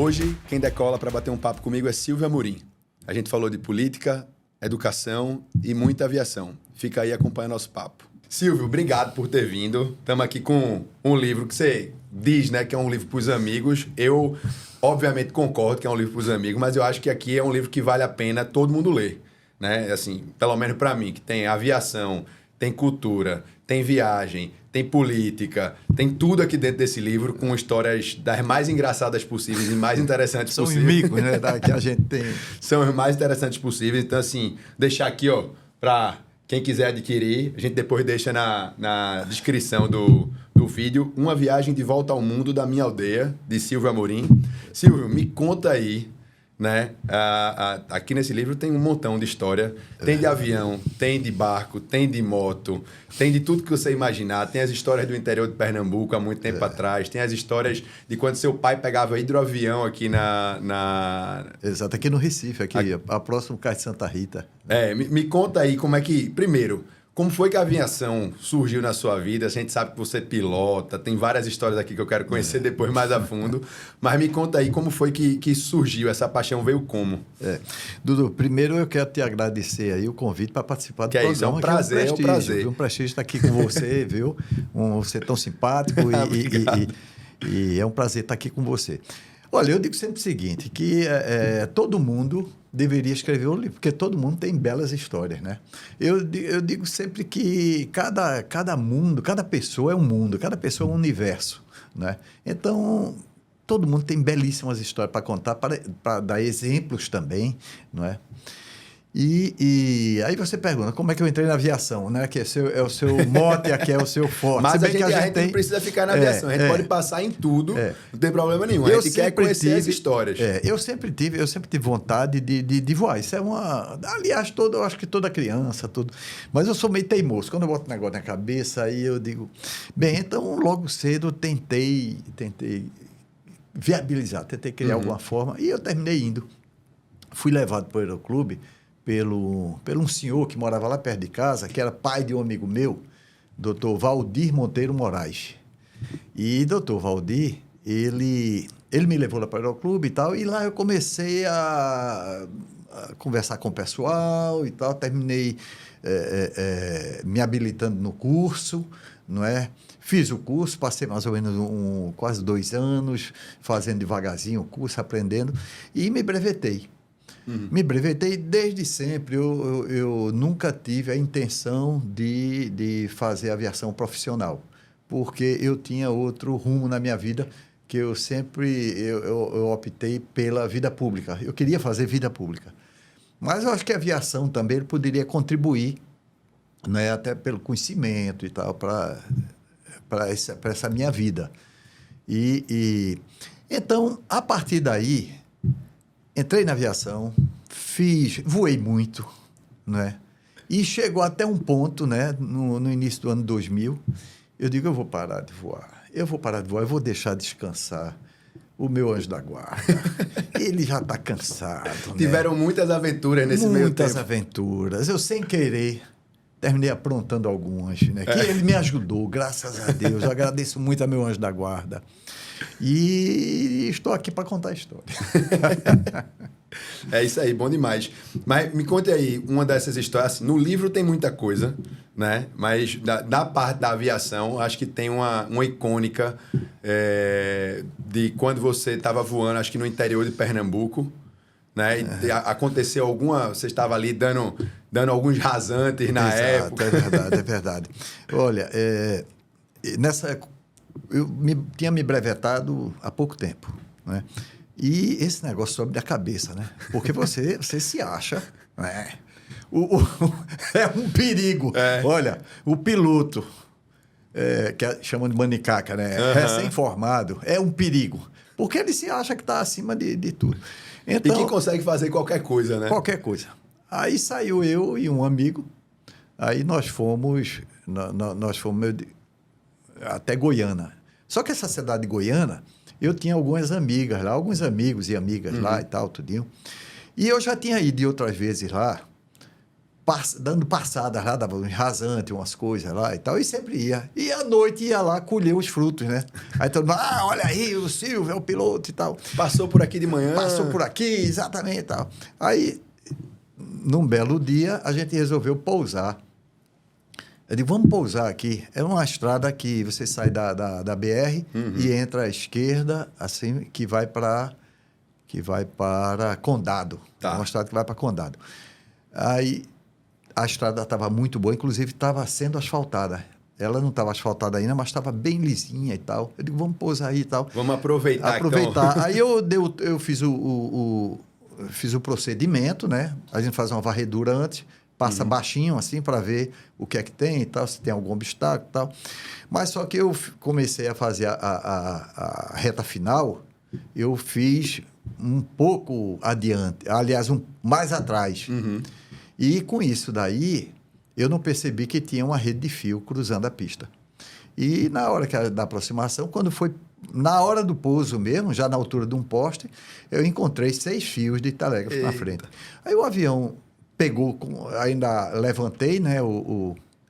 Hoje, quem decola para bater um papo comigo é Silvio Amorim. A gente falou de política, educação e muita aviação. Fica aí acompanhando nosso papo. Silvio, obrigado por ter vindo. Estamos aqui com um livro que você diz, né, que é um livro para os amigos. Eu, obviamente, concordo que é um livro para os amigos, mas eu acho que aqui é um livro que vale a pena todo mundo ler, né? Assim, pelo menos para mim, que tem aviação, tem cultura, tem viagem, tem política, tem tudo aqui dentro desse livro, com histórias das mais engraçadas possíveis e mais interessantes possíveis. São os micos, né, que a gente tem. São os mais interessantes possíveis. Então, assim, deixar aqui, ó, para quem quiser adquirir, a gente depois deixa na descrição do vídeo, Uma Viagem de Volta ao Mundo da Minha Aldeia, de Silvio Amorim. Silvio, me conta aí, né? Aqui nesse livro tem um montão de história. Tem de avião, tem de barco, tem de moto, tem de tudo que você imaginar. Tem as histórias do interior de Pernambuco há muito tempo atrás. Tem as histórias de quando seu pai pegava hidroavião aqui Exato, aqui no Recife, aqui, a próximo Cais de Santa Rita. Me conta aí como é que... Primeiro, como foi que a aviação surgiu na sua vida? A gente sabe que você pilota, tem várias histórias aqui que eu quero conhecer depois mais a fundo. Mas me conta aí como foi que surgiu, essa paixão veio como? Dudu, primeiro eu quero te agradecer aí o convite para participar do programa. É um prazer. É um prestígio estar aqui com você, viu? Você tão simpático e é um prazer estar aqui com você. Olha, eu digo sempre o seguinte, que todo mundo deveria escrever um livro, porque todo mundo tem belas histórias, né? Eu digo sempre que cada mundo, cada pessoa é um mundo, cada pessoa é um universo, né? Então, todo mundo tem belíssimas histórias para contar, para dar exemplos também, não é? E aí você pergunta, como é que eu entrei na aviação, né? Que é o seu mote, aqui é o seu forte. Mas a gente não precisa ficar na aviação, a gente pode passar em tudo, não tem problema nenhum. A gente quer conhecer as histórias. Eu sempre tive vontade de voar. Isso é aliás, eu acho que toda criança, tudo. Mas eu sou meio teimoso. Quando eu boto um negócio na cabeça, aí eu digo... Bem, então, logo cedo, eu tentei viabilizar, tentei criar alguma forma, e eu terminei indo. Fui levado para o Aeroclube pelo um senhor que morava lá perto de casa, que era pai de um amigo meu, doutor Valdir Monteiro Moraes. E doutor Valdir, ele me levou lá para o Aeroclube e tal, e lá eu comecei a conversar com o pessoal e tal, terminei me habilitando no curso, não é? Fiz o curso, passei mais ou menos quase 2 anos, fazendo devagarzinho o curso, aprendendo, e me brevetei. Me brevetei desde sempre. Eu nunca tive a intenção de fazer aviação profissional, porque eu tinha outro rumo na minha vida, que eu sempre eu optei pela vida pública. Eu queria fazer vida pública. Mas eu acho que a aviação também poderia contribuir, né, até pelo conhecimento e tal, para essa minha vida. Então, a partir daí... Entrei na aviação, voei muito, né? E chegou até um ponto, né, no início do ano 2000, eu digo, eu vou parar de voar, eu vou deixar descansar o meu anjo da guarda. Ele já está cansado, Tiveram muitas aventuras nesse meio tempo. Muitas aventuras. Eu, sem querer, terminei aprontando algumas, né? Que ele me ajudou, graças a Deus. Eu agradeço muito a meu anjo da guarda. E estou aqui para contar a história. É isso aí, bom demais. Mas me conte aí uma dessas histórias. Assim, no livro tem muita coisa, né? Mas da parte da aviação, acho que tem uma icônica de quando você estava voando, acho que no interior de Pernambuco, né? E aconteceu você estava ali dando alguns rasantes na época. É verdade. Olha, nessa época, eu tinha me brevetado há pouco tempo, né? E esse negócio sobe da cabeça, né? Porque você se acha, né? É um perigo. Olha, o piloto, que chamam de manicaca, né? Recém-formado, é um perigo. Porque ele se acha que está acima de tudo. Então, e que consegue fazer qualquer coisa, né? Qualquer coisa. Aí saiu eu e um amigo, aí nós fomos até Goiânia. Só que essa cidade de Goiânia, eu tinha algumas amigas lá, alguns amigos e amigas lá e tal, tudinho. E eu já tinha ido outras vezes lá, dando passadas lá, dava um rasante, umas coisas lá e tal, e sempre ia. E à noite ia lá colher os frutos, né? Aí todo mundo, olha aí, o Silvio é o piloto e tal. Passou por aqui de manhã. Passou por aqui, exatamente e tal. Aí, num belo dia, a gente resolveu pousar. Eu digo, vamos pousar aqui. É uma estrada que você sai da BR e entra à esquerda, assim, que vai para Condado. Tá. É uma estrada que vai para Condado. Aí, a estrada estava muito boa, inclusive estava sendo asfaltada. Ela não estava asfaltada ainda, mas estava bem lisinha e tal. Eu digo, vamos pousar aí e tal. Vamos aproveitar. Então. Aí eu fiz fiz o procedimento, né? A gente faz uma varredura antes, passa baixinho assim para ver o que é que tem e tal, se tem algum obstáculo e tal. Mas só que eu comecei a fazer a reta final, eu fiz um pouco adiante, aliás, mais atrás. E com isso daí, eu não percebi que tinha uma rede de fio cruzando a pista. E na hora da aproximação, quando foi na hora do pouso mesmo, já na altura de um poste, eu encontrei 6 fios de telégrafo na frente. Aí o avião pegou, ainda levantei, né?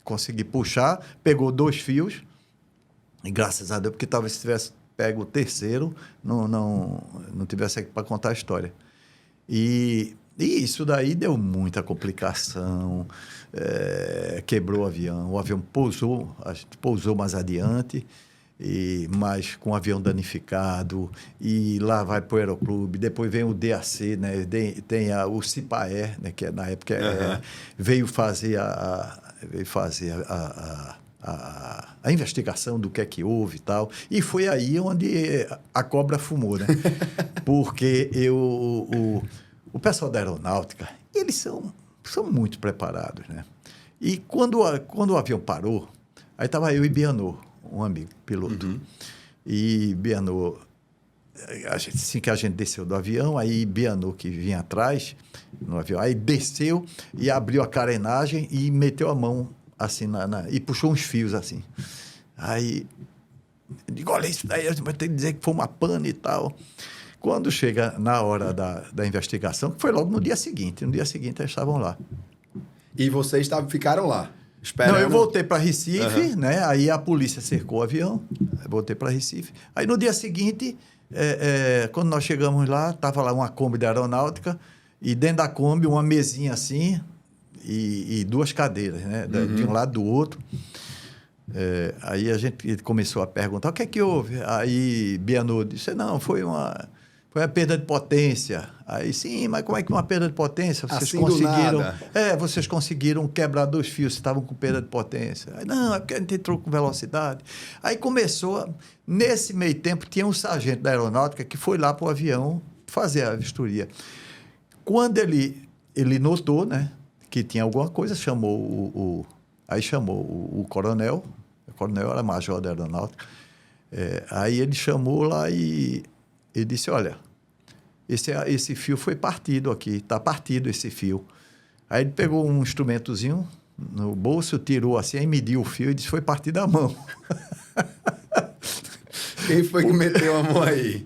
Consegui puxar, pegou 2 fios, e graças a Deus, porque talvez se tivesse pego o terceiro, não tivesse aqui para contar a história. E isso daí deu muita complicação, quebrou o avião pousou, a gente pousou mais adiante, mas com o avião danificado, e lá vai para o Aeroclube, depois vem o DAC, né? Tem o Cipaer, né? Que na época veio fazer a investigação do que é que houve e tal, e foi aí onde a cobra fumou, né? Porque o pessoal da aeronáutica, eles são muito preparados, né? E quando o avião parou, aí estava eu e Bianot, um amigo piloto. E Bianot, assim que a gente desceu do avião, aí Bianot, que vinha atrás no avião, aí desceu e abriu a carenagem e meteu a mão assim, e puxou uns fios assim. Aí, eu digo, olha isso daí, vai ter que dizer que foi uma pane e tal. Quando chega na hora da investigação, que foi logo no dia seguinte eles estavam lá. E vocês ficaram lá, esperando? Não, eu voltei para Recife, né? Aí a polícia cercou o avião, voltei para Recife. Aí no dia seguinte, quando nós chegamos lá, estava lá uma Kombi da aeronáutica, e dentro da Kombi uma mesinha assim, e 2 cadeiras, né? De um lado do outro. Aí a gente começou a perguntar, o que é que houve? Aí Bianot disse, não, foi a perda de potência. Aí, sim, mas como é que uma perda de potência? Vocês assim conseguiram... do nada. Vocês conseguiram quebrar 2 fios, estavam com perda de potência. Aí, não, é porque a gente entrou com velocidade. Aí começou... Nesse meio tempo, tinha um sargento da aeronáutica que foi lá para o avião fazer a vistoria. Quando ele notou, né, que tinha alguma coisa, chamou aí chamou o coronel era major da aeronáutica, aí ele chamou lá e ele disse, olha, esse fio foi partido aqui, está partido esse fio. Aí ele pegou um instrumentozinho no bolso, tirou assim, aí mediu o fio e disse, foi partido a mão. Quem foi que meteu a mão aí?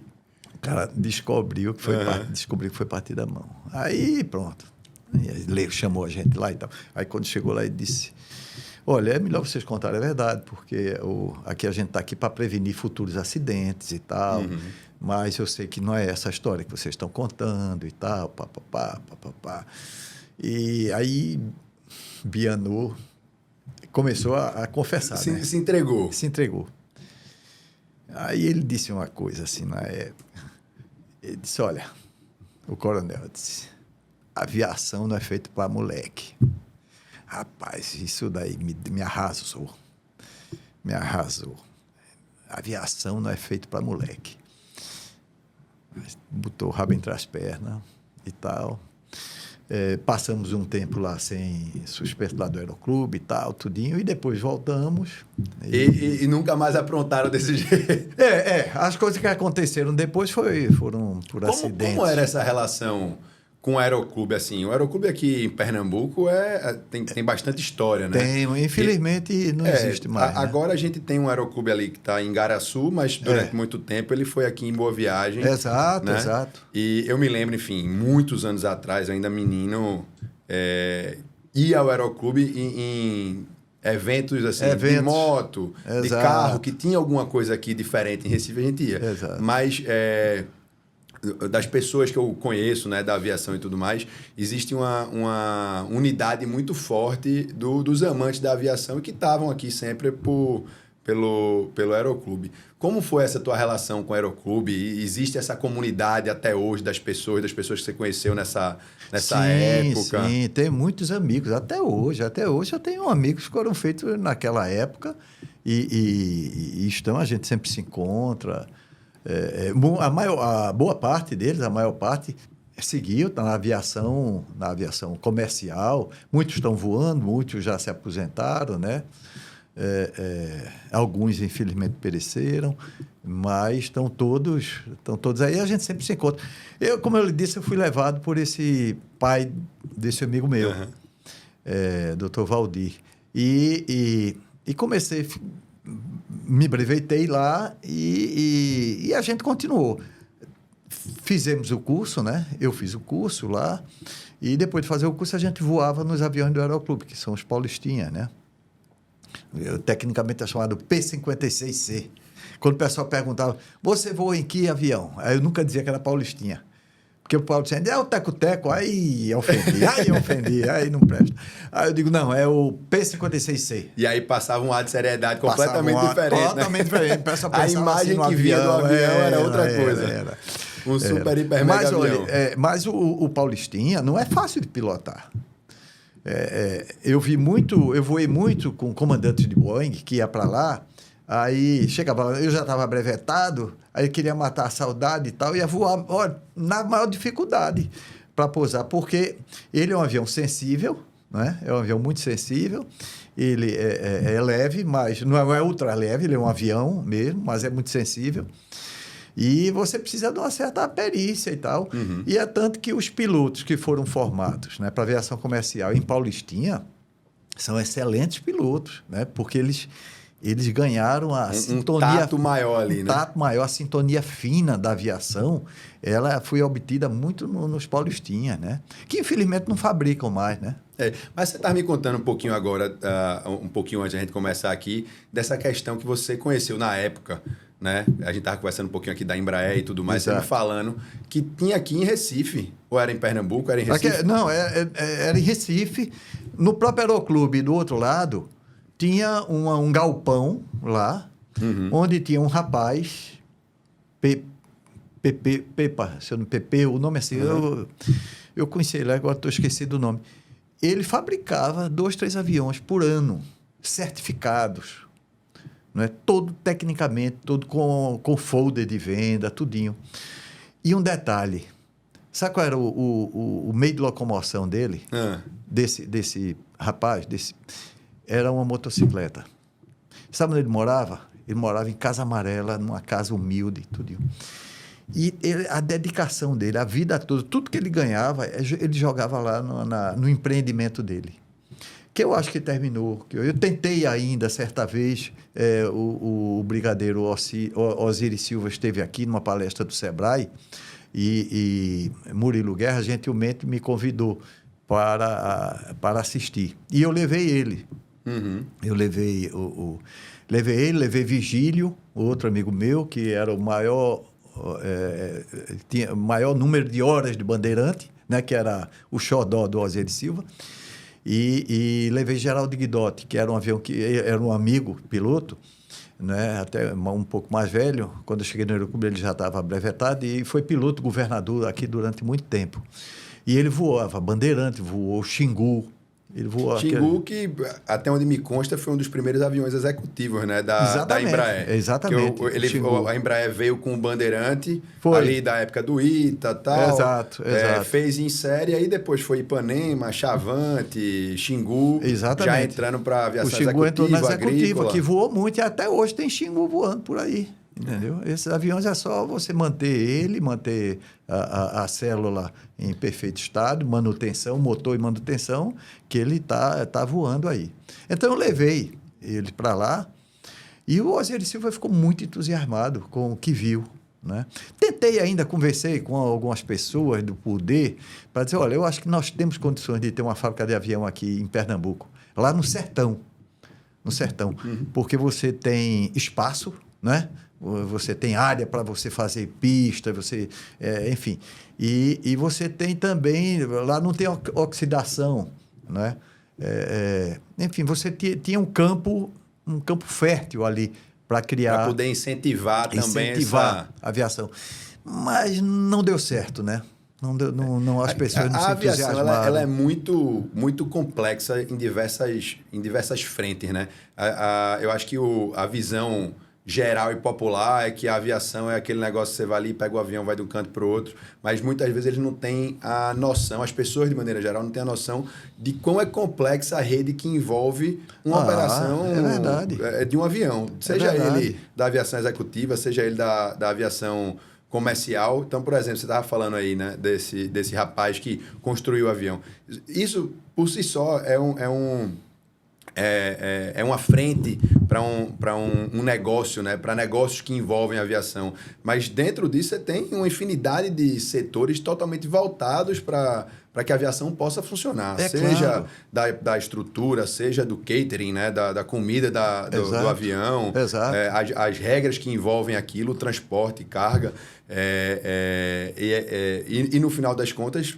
O cara descobriu que foi partido a mão. Aí pronto. Ele chamou a gente lá e tal. Aí quando chegou lá, ele disse, olha, é melhor vocês contarem a verdade, porque aqui a gente está aqui para prevenir futuros acidentes e tal, mas eu sei que não é essa história que vocês estão contando e tal, papapá. E aí Bianot começou a confessar, né? Se entregou. Se entregou. Aí ele disse uma coisa assim na época. Ele disse, olha, o coronel disse, aviação não é feito para moleque. Rapaz, isso daí me arrasou. Me arrasou. Aviação não é feito para moleque. Botou o rabo entre as pernas e tal. Passamos um tempo lá sem suspenso lá do Aeroclube e tal, tudinho, e depois voltamos. E nunca mais aprontaram desse jeito. As coisas que aconteceram depois foram por acidentes. Como era essa relação com o Aeroclube, assim? O Aeroclube aqui em Pernambuco tem bastante história, né? Tem, infelizmente não existe mais. Agora a gente tem um Aeroclube ali que está em Garaçu, mas durante muito tempo ele foi aqui em Boa Viagem. Exato, né? Exato. E eu me lembro, enfim, muitos anos atrás, ainda menino, ia ao Aeroclube em eventos assim, de Eventos. moto, de Exato. carro, que tinha alguma coisa aqui diferente em Recife, a gente ia. Exato. Mas das pessoas que eu conheço, né, da aviação e tudo mais, existe uma unidade muito forte dos amantes da aviação e que estavam aqui sempre pelo Aeroclube. Como foi essa tua relação com o Aeroclube? E existe essa comunidade até hoje das pessoas que você conheceu nessa época? Sim, tem muitos amigos, até hoje. Até hoje eu tenho amigos que foram feitos naquela época e a gente sempre se encontra. A boa parte deles, a maior parte, seguiu na aviação comercial. Muitos estão voando, muitos já se aposentaram, né? Alguns, infelizmente, pereceram, mas estão todos aí, a gente sempre se encontra. Como eu lhe disse, eu fui levado por esse pai desse amigo meu, Dr. Valdir. E comecei, me brevetei lá e a gente continuou. Fizemos o curso, né? Eu fiz o curso lá e depois de fazer o curso a gente voava nos aviões do Aeroclube, que são os Paulistinha, né? Tecnicamente é chamado P-56C. Quando o pessoal perguntava, você voa em que avião? Aí eu nunca dizia que era Paulistinha. Porque o Paulistinha dizia, o teco-teco, aí ofendi, aí não presta. Aí eu digo, não, é o P-56C. E aí passava um ar de seriedade completamente diferente, totalmente diferente. A imagem assim, que via do avião era outra coisa. Era. Um super, hiper, mega avião. Olha, mas o Paulistinha não é fácil de pilotar. Eu voei muito com comandantes de Boeing que ia para lá, aí chegava, eu já estava brevetado, aí queria matar a saudade e tal, ia voar na maior dificuldade para pousar, porque ele é um avião sensível, né? É um avião muito sensível, ele é leve, mas não é ultra leve, ele é um avião mesmo, mas é muito sensível. E você precisa de uma certa perícia e tal. Uhum. E é tanto que os pilotos que foram formados, né, para aviação comercial em Paulistinha são excelentes pilotos, né, porque eles ganharam a sintonia... Um tato maior ali, né? Um tato maior, a sintonia fina da aviação, ela foi obtida muito nos Paulistinha, né? Que infelizmente não fabricam mais, né? Mas você estava me contando um pouquinho agora, um pouquinho antes de a gente começar aqui, dessa questão que você conheceu na época, né? A gente estava conversando um pouquinho aqui da Embraer e tudo mais, você me falando que tinha aqui em Recife, ou era em Pernambuco, era em Recife? Não, era em Recife. No próprio Aeroclube, do outro lado, tinha um galpão lá, onde tinha um rapaz, PP, o nome é assim, eu conheci ele, agora estou esquecido do nome. Ele fabricava 2, 3 aviões por ano, certificados, não é? Todo tecnicamente, todo com folder de venda, tudinho. E um detalhe, sabe qual era o meio de locomoção dele? Desse rapaz? Era uma motocicleta. Sabe onde ele morava? Ele morava em Casa Amarela, numa casa humilde, tudinho. E a dedicação dele, a vida toda, tudo que ele ganhava, ele jogava lá no empreendimento dele. Que eu acho que terminou. Eu tentei ainda, certa vez, o brigadeiro Osiris Silva esteve aqui numa palestra do Sebrae e Murilo Guerra gentilmente me convidou para assistir. E eu levei ele. Eu levei levei Vigílio, outro amigo meu, que era o maior... tinha o maior número de horas de bandeirante, né, que era o xodó do Osiris Silva, e levei Geraldo Guidotti, que era um avião que era um amigo piloto, né, até um pouco mais velho. Quando eu cheguei no Aeroclube ele já estava brevetado e foi piloto governador aqui durante muito tempo. E ele voava bandeirante, voou Xingu. Ele voou Xingu, que até onde me consta foi um dos primeiros aviões executivos, né, da Embraer. Exatamente. A Embraer veio com o bandeirante ali da época do ITA e tal. Exato. Fez em série, aí depois foi Ipanema, Chavante, Xingu. Exatamente. Já entrando para a aviação executiva. O Xingu entrou na executiva, agrícola. que voou muito e até hoje tem Xingu voando por aí. Entendeu? Esses aviões é só você manter a célula em perfeito estado, manutenção, motor e manutenção, que ele tá voando aí. Então eu levei ele para lá e o Osiris Silva ficou muito entusiasmado com o que viu. Né? Tentei ainda, conversei com algumas pessoas do poder para dizer, olha, eu acho que nós temos condições de ter uma fábrica de avião aqui em Pernambuco, lá no sertão, porque você tem espaço, né? Você tem área para você fazer pista, enfim, e você tem também, lá não tem oxidação, né? Enfim, você tinha um campo fértil ali para criar... Para poder incentivar também a aviação. Mas não deu certo, né? Não, as pessoas não se entusiasmaram. A aviação ela é muito, muito complexa em diversas frentes, né? Eu acho que a visão geral e popular é que a aviação é aquele negócio que você vai ali, pega o avião, vai de um canto para o outro, mas muitas vezes eles não têm a noção, as pessoas de maneira geral não têm a noção de quão é complexa a rede que envolve uma operação de um avião, seja ele da aviação executiva, seja ele da aviação comercial. Então, por exemplo, você estava falando aí, né, desse rapaz que construiu o avião. Isso, por si só, é uma frente para um negócio, né? Para negócios que envolvem a aviação. Mas dentro disso você tem uma infinidade de setores totalmente voltados para que a aviação possa funcionar. Seja claro. da estrutura, seja do catering, né? da comida do avião, as regras que envolvem aquilo, o transporte, carga. E no final das contas,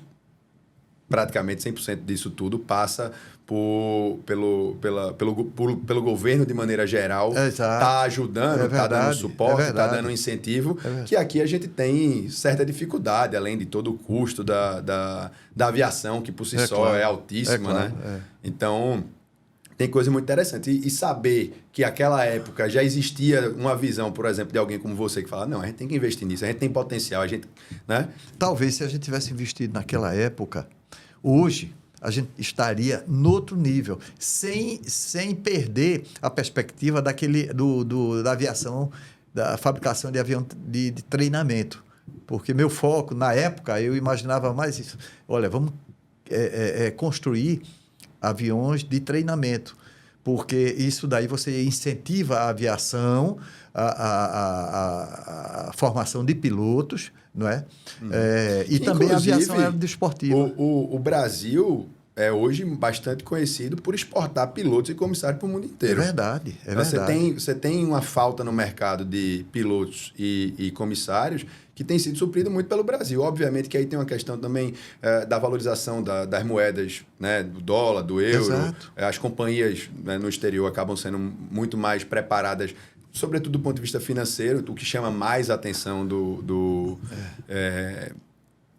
praticamente 100% disso tudo passa pelo governo de maneira geral, está ajudando, está dando suporte, está dando incentivo, que aqui a gente tem certa dificuldade, além de todo o custo da aviação, que por si só é altíssima, né? Então, tem coisa muito interessante. E saber que naquela época já existia uma visão, por exemplo, de alguém como você, que fala, não, a gente tem que investir nisso, a gente tem potencial, né? Talvez se a gente tivesse investido naquela época, hoje a gente estaria no outro nível, sem perder a perspectiva da aviação, da fabricação de avião de treinamento. Porque meu foco, na época, eu imaginava mais isso. Olha, vamos construir aviões de treinamento, porque isso daí você incentiva a aviação, a formação de pilotos, não é? E também a aviação aerodesportiva. O Brasil é hoje bastante conhecido por exportar pilotos e comissários para o mundo inteiro. É verdade. Você tem uma falta no mercado de pilotos e comissários que tem sido suprido muito pelo Brasil. Obviamente que aí tem uma questão também da valorização das moedas, né, do dólar, do euro. Exato. As companhias, né, no exterior acabam sendo muito mais preparadas, sobretudo do ponto de vista financeiro, o que chama mais a atenção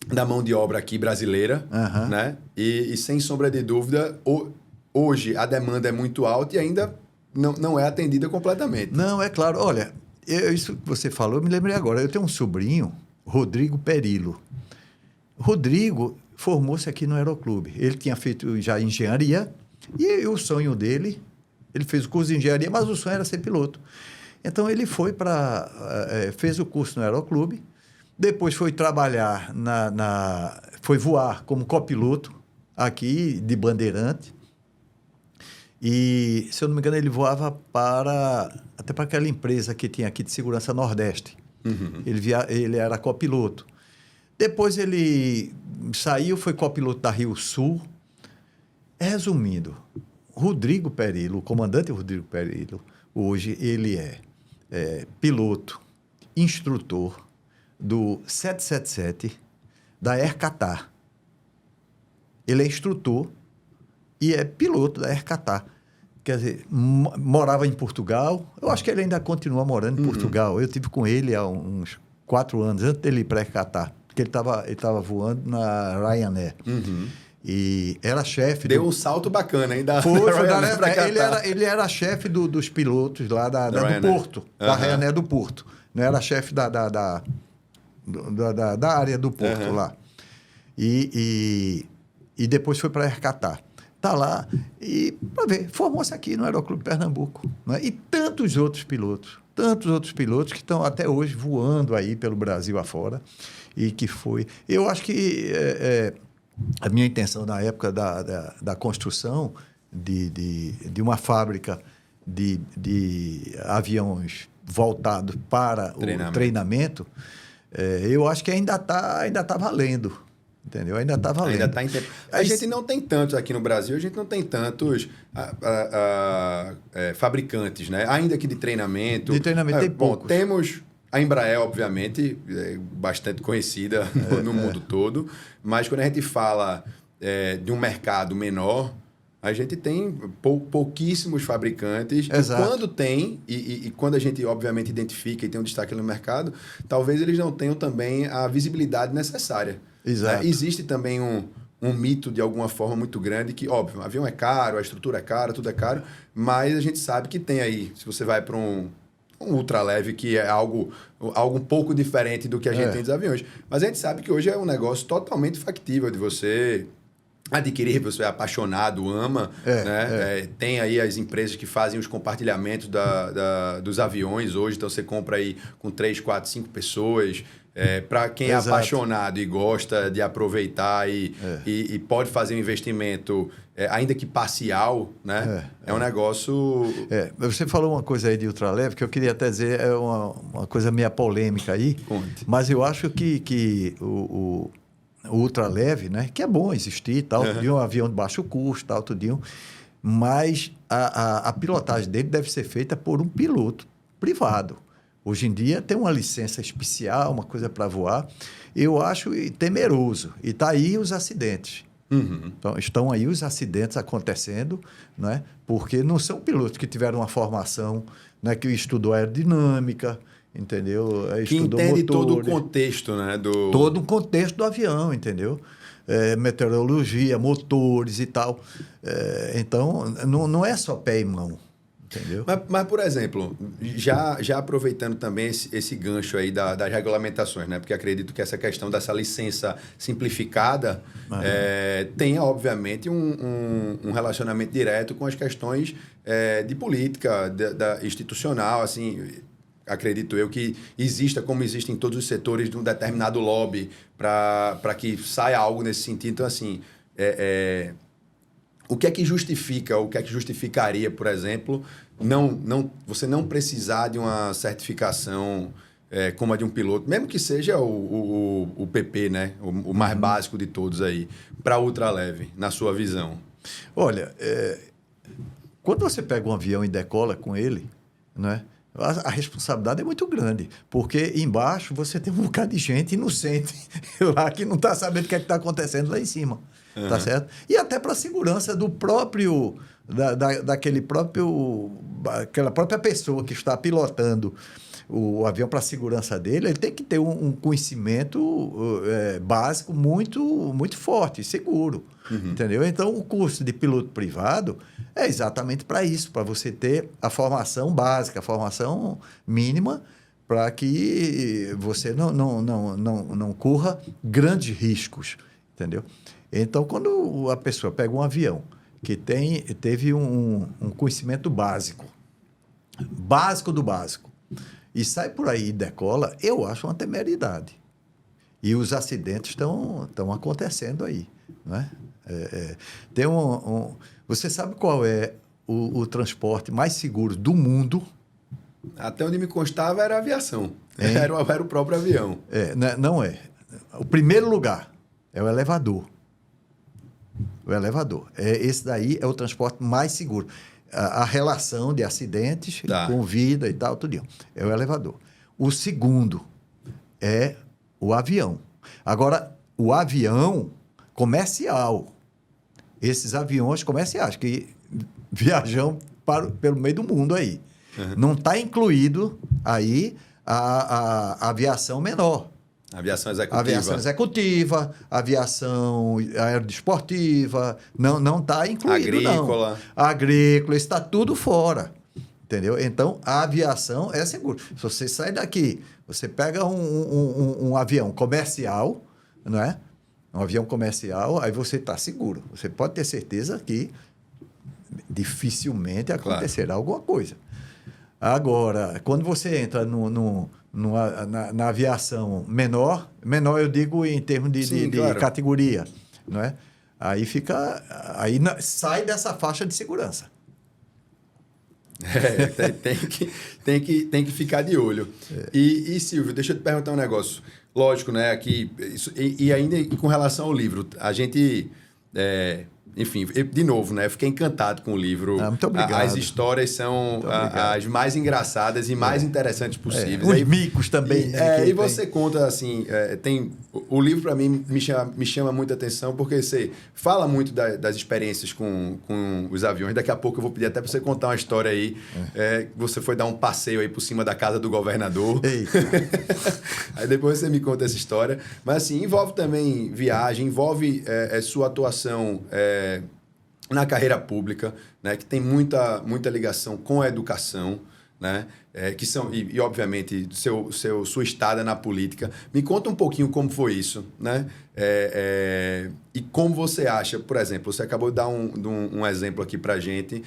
da mão de obra aqui brasileira, né? E sem sombra de dúvida, hoje a demanda é muito alta e ainda não é atendida completamente. Não, é claro. Olha, isso que você falou, eu me lembrei agora. Eu tenho um sobrinho, Rodrigo Perillo. Rodrigo formou-se aqui no Aeroclube. Ele tinha feito já engenharia e o sonho dele, ele fez o curso de engenharia, mas o sonho era ser piloto. Então, ele fez o curso no Aeroclube, depois foi trabalhar, foi voar como copiloto aqui de Bandeirante. E, se eu não me engano, ele voava até para aquela empresa que tinha aqui de Segurança Nordeste. Uhum. Ele era copiloto. Depois ele saiu, foi copiloto da Rio Sul. Resumindo, Rodrigo Perillo, o comandante Rodrigo Perillo, hoje ele é piloto, instrutor do 777 da Air Qatar. Ele é instrutor e é piloto da Air Qatar. Quer dizer, morava em Portugal. Eu acho que ele ainda continua morando em Portugal. Eu estive com ele há uns 4 anos, antes dele ir para a Air Qatar, porque ele estava voando na Ryanair. Uhum. E era chefe... Deu um salto bacana, hein? Ele era chefe dos pilotos lá do Porto, da Ryanair do Porto. Não era chefe da área do Porto lá. E depois foi para a Air Qatar. Está lá e, para ver, formou-se aqui no Aeroclube Pernambuco. Né? E tantos outros pilotos que estão até hoje voando aí pelo Brasil afora. E que foi... Eu acho que a minha intenção na época da construção de uma fábrica de aviões voltado para o treinamento, eu acho que ainda tá valendo. Entendeu? Ainda está valendo. Ainda está em tempo. A gente não tem tantos aqui no Brasil, a gente não tem tantos fabricantes, né? Ainda que de treinamento. De treinamento tem bom, poucos. Temos a Embraer, obviamente, bastante conhecida no mundo todo, mas quando a gente fala de um mercado menor, a gente tem pouquíssimos fabricantes. Exato. E quando tem, e quando a gente, obviamente, identifica e tem um destaque no mercado, talvez eles não tenham também a visibilidade necessária. Exato. Existe também um mito, de alguma forma, muito grande, que, óbvio, o avião é caro, a estrutura é cara, tudo é caro, mas a gente sabe que tem aí, se você vai para um ultraleve, que é algo um pouco diferente do que a gente tem dos aviões. Mas a gente sabe que hoje é um negócio totalmente factível de você adquirir, você é apaixonado, ama, né? Tem aí as empresas que fazem os compartilhamentos dos aviões hoje, então você compra aí com 3, 4, 5 pessoas. Para quem é apaixonado e gosta de aproveitar e pode fazer um investimento, ainda que parcial, né? É um negócio... Você falou uma coisa aí de ultraleve que eu queria até dizer, uma coisa meio polêmica aí. Conte. Mas eu acho que o ultraleve, né? Que é bom existir e tal, de um avião de baixo custo, tal, tudinho, mas a pilotagem dele deve ser feita por um piloto privado. Hoje em dia tem uma licença especial, uma coisa para voar. Eu acho temeroso. E está aí os acidentes. Então, estão aí os acidentes acontecendo, né? Porque não são pilotos que tiveram uma formação, né? Que estudou aerodinâmica, entendeu? Que entende todo o contexto, né? Todo o contexto do avião, entendeu? Meteorologia, motores e tal. Então, não é só pé e mão. Entendeu? Mas, por exemplo, já aproveitando também esse gancho aí das regulamentações, né? Porque acredito que essa questão dessa licença simplificada tenha, obviamente, um relacionamento direto com as questões de política, institucional, assim. Acredito eu que exista, como existe em todos os setores, de um determinado lobby para que saia algo nesse sentido. Então, assim... O que é que justifica, o que é que justificaria, por exemplo, você não precisar de uma certificação como a de um piloto, mesmo que seja o PP, né? O mais básico de todos aí, para ultraleve, na sua visão? Olha, quando você pega um avião e decola com ele, né? A responsabilidade é muito grande, porque embaixo você tem um bocado de gente inocente lá que não está sabendo o que é que está acontecendo lá em cima. Tá certo? E até para a segurança do próprio, aquela própria pessoa que está pilotando o avião, para a segurança dele, ele tem que ter um conhecimento básico muito, muito forte, seguro. Entendeu? Então, o curso de piloto privado é exatamente para isso, para você ter a formação básica, a formação mínima, para que você não corra grandes riscos. Entendeu? Então, quando a pessoa pega um avião que teve um conhecimento básico do básico, e sai por aí e decola, eu acho uma temeridade. E os acidentes estão acontecendo aí. Não é? Tem você sabe qual é o transporte mais seguro do mundo? Até onde me constava era a aviação. Era o próprio avião. Não é. O primeiro lugar é o elevador. O elevador. Esse daí é o transporte mais seguro. A relação de acidentes com vida e tal, tudo. É o elevador. O segundo é o avião. Agora, o avião comercial. Esses aviões comerciais que viajam pelo meio do mundo aí. Não está incluído aí a aviação menor. Aviação executiva. Aviação executiva, aviação aerodesportiva, não está incluído, agrícola. não. Agrícola, está tudo fora, entendeu? Então, a aviação é segura. Se você sai daqui, você pega um avião comercial, não é? Um avião comercial, aí você está seguro. Você pode ter certeza que dificilmente acontecerá alguma coisa. Agora, quando você entra na aviação menor eu digo em termos de categoria, não é? Aí sai dessa faixa de segurança. Tem que ficar de olho. E Silvio, deixa eu te perguntar um negócio. Lógico, né? Aqui, e ainda com relação ao livro, a gente... enfim, de novo, né? Fiquei encantado com o livro. Muito obrigado. As histórias são as mais engraçadas e mais interessantes possíveis. Os micos também, né? E você conta, assim, o livro, para mim, me chama muita atenção, porque você fala muito das experiências com os aviões. Daqui a pouco eu vou pedir até para você contar uma história aí. Você foi dar um passeio aí por cima da casa do governador. Aí depois você me conta essa história. Mas, assim, envolve também viagem, envolve sua atuação... na carreira pública, né, que tem muita ligação com a educação, né, que são, e obviamente, sua estada na política. Me conta um pouquinho como foi isso, né? E como você acha, por exemplo, você acabou de dar um exemplo aqui para a gente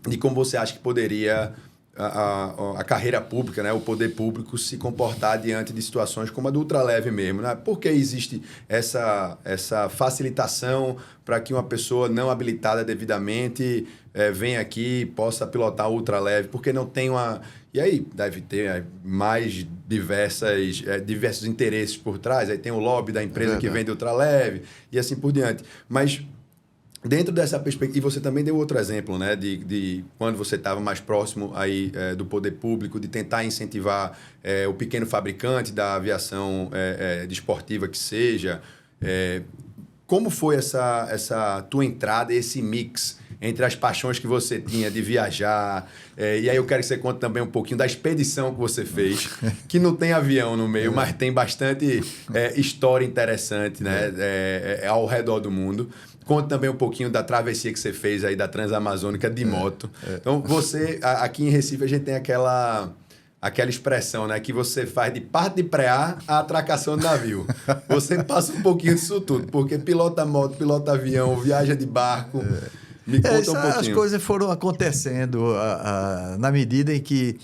de como você acha que poderia a carreira pública, né, o poder público se comportar diante de situações como a do ultraleve mesmo, né? Por que existe essa facilitação para que uma pessoa não habilitada devidamente venha aqui e possa pilotar o ultraleve? Porque não tem uma... E aí deve ter mais diversos interesses por trás. Aí tem o lobby da empresa que vende ultraleve e assim por diante. Mas... dentro dessa perspectiva, e você também deu outro exemplo, né, de quando você estava mais próximo aí, do poder público, de tentar incentivar o pequeno fabricante da aviação desportiva que seja. Como foi essa tua entrada, esse mix entre as paixões que você tinha de viajar? E aí eu quero que você conte também um pouquinho da expedição que você fez, que não tem avião no meio, mas tem bastante história interessante, né, ao redor do mundo. Conte também um pouquinho da travessia que você fez aí da Transamazônica de moto. Então, você, aqui em Recife, a gente tem aquela expressão, né? Que você faz de parte de pré-ar a atracação do navio. Você passa um pouquinho disso tudo, porque pilota moto, pilota avião, viaja de barco. Me conta um pouquinho. As coisas foram acontecendo na medida em que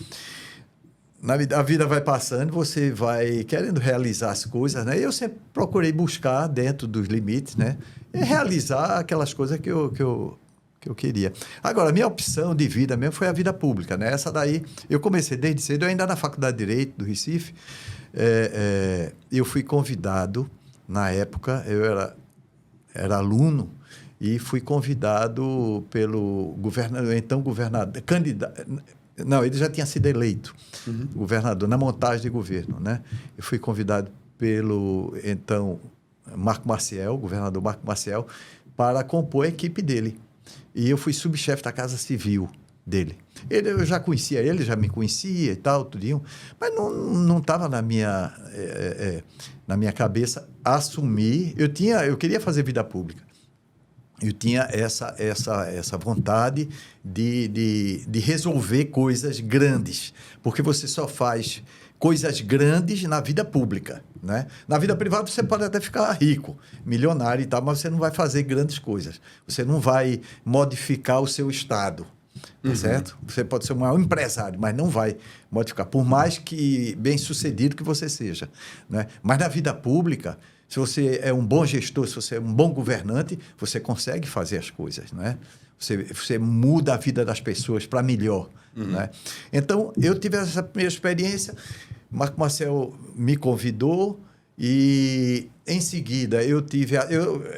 a vida vai passando, você vai querendo realizar as coisas, né? Eu sempre procurei buscar dentro dos limites, né? E realizar aquelas coisas que eu queria. Agora, a minha opção de vida mesmo foi a vida pública, né? Essa daí, eu comecei desde cedo, eu ainda na Faculdade de Direito do Recife, eu fui convidado, na época, eu era aluno, e fui convidado pelo governador, candidato... Não, ele já tinha sido eleito governador, na montagem de governo, né? Eu fui convidado pelo, então, governador Marco Maciel, para compor a equipe dele. E eu fui subchefe da Casa Civil dele. Eu já conhecia ele, já me conhecia e tal, tudinho, mas não estava na minha cabeça assumir. Eu queria fazer vida pública. Eu tinha essa vontade de resolver coisas grandes, porque você só faz coisas grandes na vida pública, né? Na vida privada você pode até ficar rico, milionário e tal, mas você não vai fazer grandes coisas. Você não vai modificar o seu estado, tá certo? Você pode ser o maior empresário, mas não vai modificar, por mais que bem-sucedido que você seja, né? Mas na vida pública, se você é um bom gestor, se você é um bom governante, você consegue fazer as coisas, né? Você muda a vida das pessoas para melhor, né? Então, eu tive essa primeira experiência, Marco Marcel me convidou e, em seguida, eu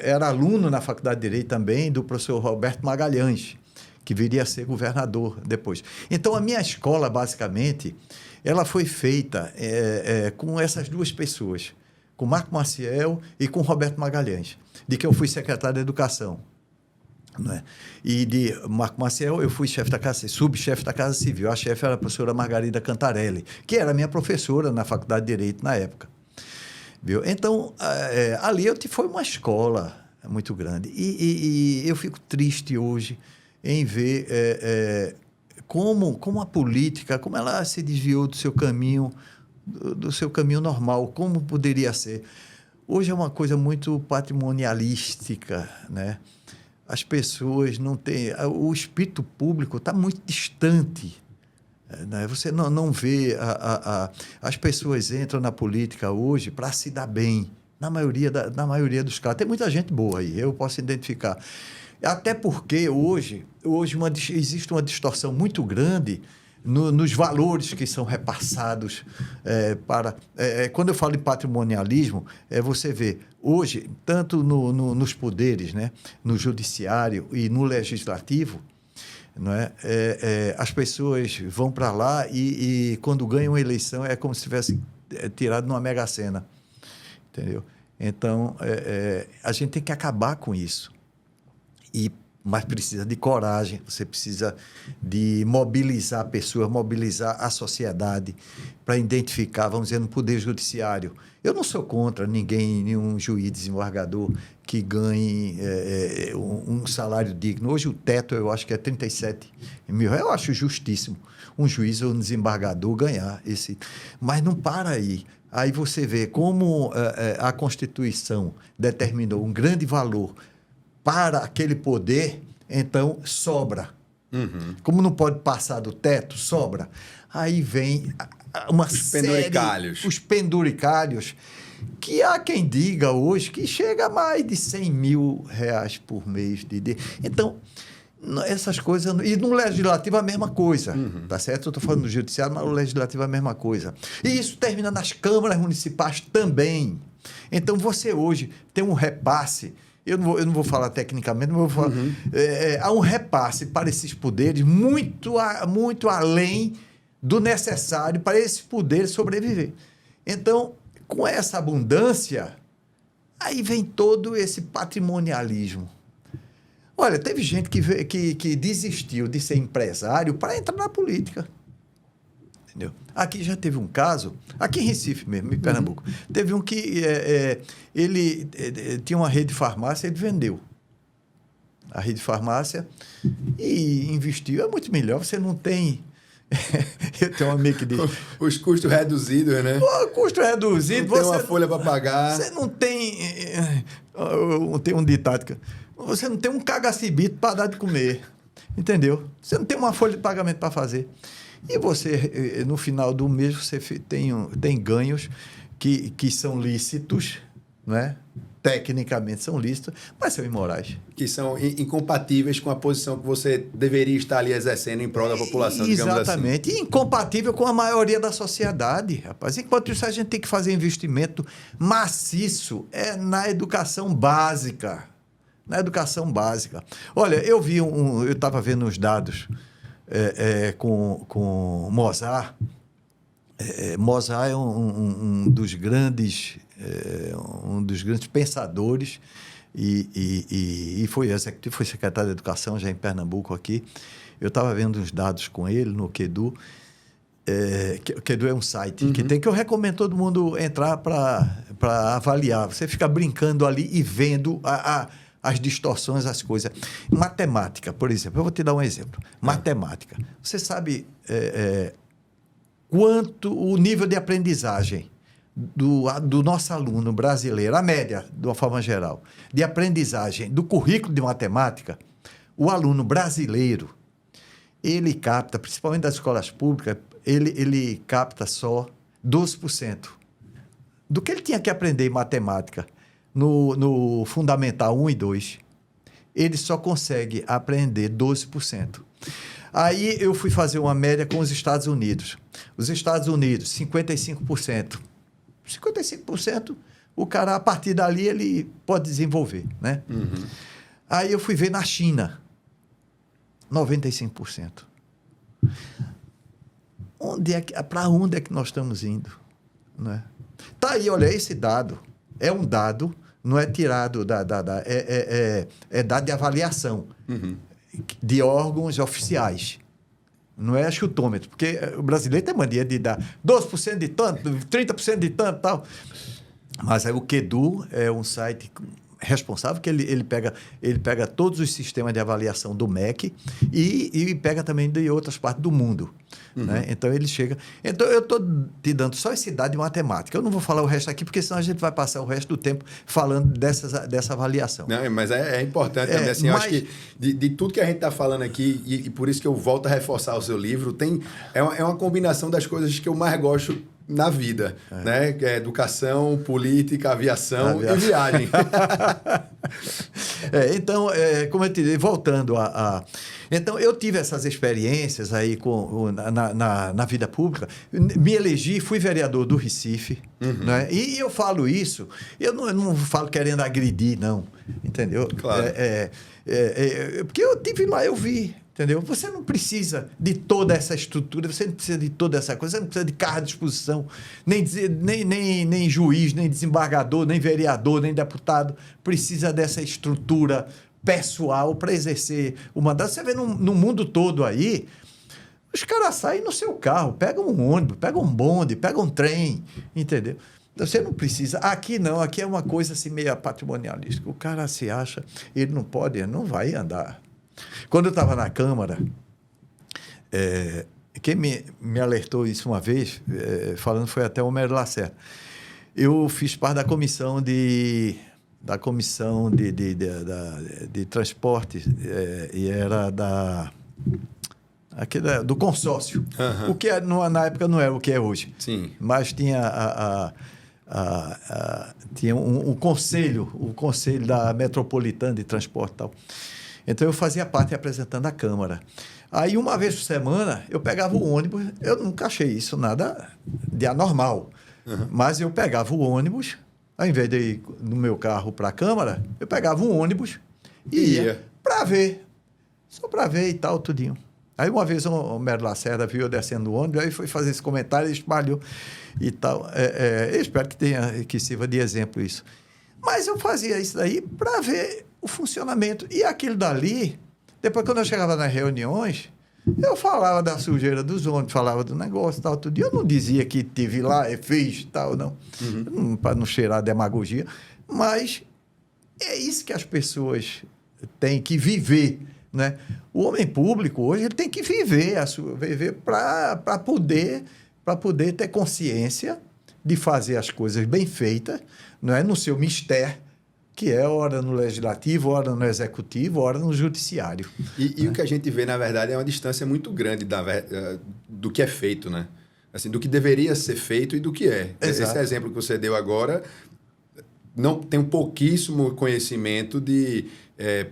era aluno na Faculdade de Direito também do professor Roberto Magalhães, que viria a ser governador depois. Então, a minha escola, basicamente, ela foi feita com essas duas pessoas, com Marco Maciel e com Roberto Magalhães, de que eu fui secretário de Educação. Né? E de Marco Maciel eu fui subchefe da Casa Civil. A chefe era a professora Margarida Cantarelli, que era minha professora na Faculdade de Direito na época. Viu? Então, ali foi uma escola muito grande. E eu fico triste hoje em ver como a política, como ela se desviou do seu caminho normal, como poderia ser. Hoje é uma coisa muito patrimonialística, né? As pessoas não têm... O espírito público está muito distante, né? Você não vê... As pessoas entram na política hoje para se dar bem, na maioria dos casos. Tem muita gente boa aí, eu posso identificar. Até porque hoje existe uma distorção muito grande nos valores que são repassados quando eu falo em patrimonialismo, você vê, hoje, tanto nos poderes, né, no judiciário e no legislativo, não é? As pessoas vão para lá e quando ganham a eleição é como se tivesse tirado numa Mega Sena, entendeu? Então, a gente tem que acabar com isso. Mas precisa de coragem, você precisa de mobilizar pessoas, mobilizar a sociedade para identificar, vamos dizer, no Poder Judiciário. Eu não sou contra nenhum juiz desembargador que ganhe um salário digno. Hoje o teto, eu acho que é 37 mil. Eu acho justíssimo um juiz ou um desembargador ganhar esse. Mas não para aí. Aí você vê como a Constituição determinou um grande valor para aquele poder, então sobra. Uhum. Como não pode passar do teto, sobra. Aí vem uma série... Os penduricalhos, que há quem diga hoje que chega a mais de 100 mil reais por mês. Então, essas coisas... E no legislativo a mesma coisa, tá certo? Eu estou falando do judiciário, mas no legislativo a mesma coisa. E isso termina nas câmaras municipais também. Então, você hoje tem um repasse... Eu não vou falar tecnicamente, mas eu vou falar. Há um repasse para esses poderes muito além do necessário para esses poderes sobreviver. Então, com essa abundância, aí vem todo esse patrimonialismo. Olha, teve gente que desistiu de ser empresário para entrar na política. Entendeu? Aqui já teve um caso, aqui em Recife mesmo, em Pernambuco, teve um que ele tinha uma rede de farmácia, ele vendeu a rede de farmácia e investiu. É muito melhor, você não tem... Eu tenho um amigo que diz... Os custos reduzidos, né? O custo reduzido... Não tem uma folha para pagar. Você não tem... Tem um ditado que... Você não tem um cagacibito para dar de comer, entendeu? Você não tem uma folha de pagamento para fazer. E você, no final do mês, você tem ganhos que são lícitos, né? Tecnicamente são lícitos, mas são imorais. Que são incompatíveis com a posição que você deveria estar ali exercendo em prol da população, digamos assim. Exatamente. E incompatível com a maioria da sociedade, rapaz. Enquanto isso, a gente tem que fazer investimento maciço na educação básica. Na educação básica. Olha, eu estava vendo os dados... com Mozart. Mozart é um dos grandes pensadores e foi executivo, foi secretário de Educação já em Pernambuco aqui. Eu estava vendo uns dados com ele no QEDU. O QEDU é um site que eu recomendo todo mundo entrar para avaliar. Você fica brincando ali e vendo as distorções, as coisas. Matemática, por exemplo. Eu vou te dar um exemplo. Matemática. Você sabe quanto o nível de aprendizagem do nosso aluno brasileiro, a média, de uma forma geral, de aprendizagem do currículo de matemática, o aluno brasileiro, ele capta, principalmente das escolas públicas, ele capta só 12% do que ele tinha que aprender em matemática no Fundamental 1 e 2, ele só consegue aprender 12%. Aí eu fui fazer uma média com os Estados Unidos. Os Estados Unidos, 55%. 55%, o cara, a partir dali, ele pode desenvolver, né? Aí eu fui ver na China, 95%. Para onde é que nós estamos indo? Né? Tá aí, olha, esse dado é um dado... Não é tirado é dado de avaliação de órgãos oficiais. Não é chutômetro, porque o brasileiro tem mania de dar 12% de tanto, 30% de tanto e tal. Mas aí o QEDU é um site responsável que ele pega todos os sistemas de avaliação do MEC e pega também de outras partes do mundo. Né? Então, ele chega... Então, eu estou te dando só esse dado de matemática. Eu não vou falar o resto aqui, porque senão a gente vai passar o resto do tempo falando dessa avaliação. Não, mas é importante também. Assim, eu acho que de tudo que a gente está falando aqui, e por isso que eu volto a reforçar o seu livro, é uma combinação das coisas que eu mais gosto na vida, né? Que é educação, política, aviação e viagem. Então, como eu te disse, voltando Então, eu tive essas experiências aí na vida pública. Me elegi, fui vereador do Recife, né? E eu falo isso, eu não falo querendo agredir, não, entendeu? Claro. Porque eu tive lá, eu vi. Entendeu? Você não precisa de toda essa estrutura, você não precisa de toda essa coisa, você não precisa de cargo de exposição, nem juiz, nem desembargador, nem vereador, nem deputado. Precisa dessa estrutura pessoal para exercer o mandato. Você vê no mundo todo aí, os caras saem no seu carro, pegam um ônibus, pegam um bonde, pegam um trem, entendeu? Você não precisa. Aqui não, aqui é uma coisa assim meio patrimonialista. O cara se acha, ele não pode, ele não vai andar. Quando eu estava na Câmara, quem me alertou isso uma vez, falando, foi até o Homero Lacerda. Eu fiz parte da comissão de transporte, e era do consórcio. O que na época não era o que é hoje. Sim. Mas tinha tinha o conselho da Metropolitana de Transporte e tal. Então, eu fazia parte representando a Câmara. Aí, uma vez por semana, eu pegava o ônibus. Eu nunca achei isso nada de anormal. Mas eu pegava o ônibus, ao invés de ir no meu carro para a Câmara, eu pegava um ônibus e ia para ver. Só para ver e tal, tudinho. Aí, uma vez, o Homero Lacerda viu eu descendo o ônibus, aí foi fazer esse comentário e espalhou e tal. Eu espero que sirva de exemplo isso. Mas eu fazia isso daí para ver o funcionamento. E aquilo dali, depois, quando eu chegava nas reuniões, eu falava da sujeira dos ônibus, falava do negócio, tal, tudo. E eu não dizia que tive lá e fiz, tal, não. Para não cheirar demagogia. Mas é isso que as pessoas têm que viver, né? O homem público, hoje, ele tem que viver para poder ter consciência de fazer as coisas bem feitas, não é? No seu mistério, que é hora no legislativo, hora no executivo, hora no judiciário. E o que a gente vê, na verdade, é uma distância muito grande do que é feito, né? Assim, do que deveria ser feito e do que é. Exato. Esse exemplo que você deu agora, não tem um pouquíssimo conhecimento de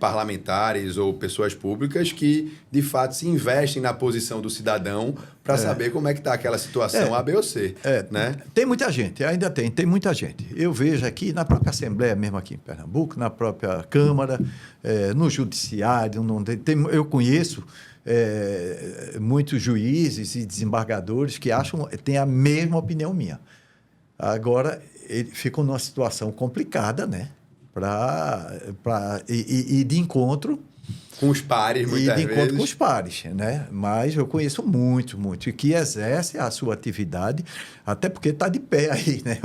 parlamentares ou pessoas públicas que, de fato, se investem na posição do cidadão para saber como é que está aquela situação A, B ou C. Né? Tem muita gente, ainda tem muita gente. Eu vejo aqui na própria Assembleia, mesmo aqui em Pernambuco, na própria Câmara, no Judiciário, eu conheço muitos juízes e desembargadores que têm a mesma opinião minha. Agora, eles ficam numa situação complicada, né? E de encontro com os pares, muitas vezes. E de encontro com os pares, né? Mas eu conheço muito, que exerce a sua atividade, até porque está de pé aí, né?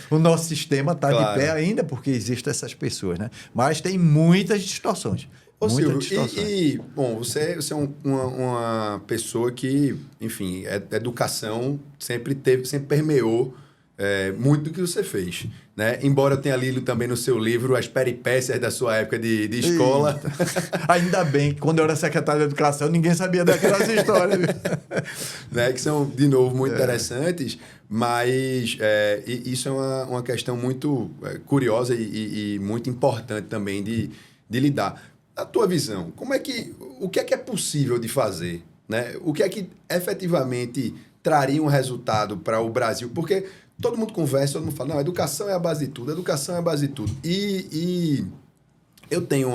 O nosso sistema está de pé ainda, porque existem essas pessoas, né? Mas tem muitas distorções. Ô, Silvio, bom, você é uma pessoa que, enfim, educação sempre permeou muito do que você fez, né? Embora eu tenha lido também no seu livro as peripécias da sua época de escola. Ainda bem que quando eu era secretário de Educação, ninguém sabia daquelas histórias. Né? Que são, de novo, muito interessantes, mas isso é uma questão muito curiosa e muito importante também de lidar. Na tua visão, o que é possível de fazer? Né? O que é que efetivamente traria um resultado para o Brasil? Porque todo mundo conversa, todo mundo fala, não, a educação é a base de tudo, a educação é a base de tudo. E eu tenho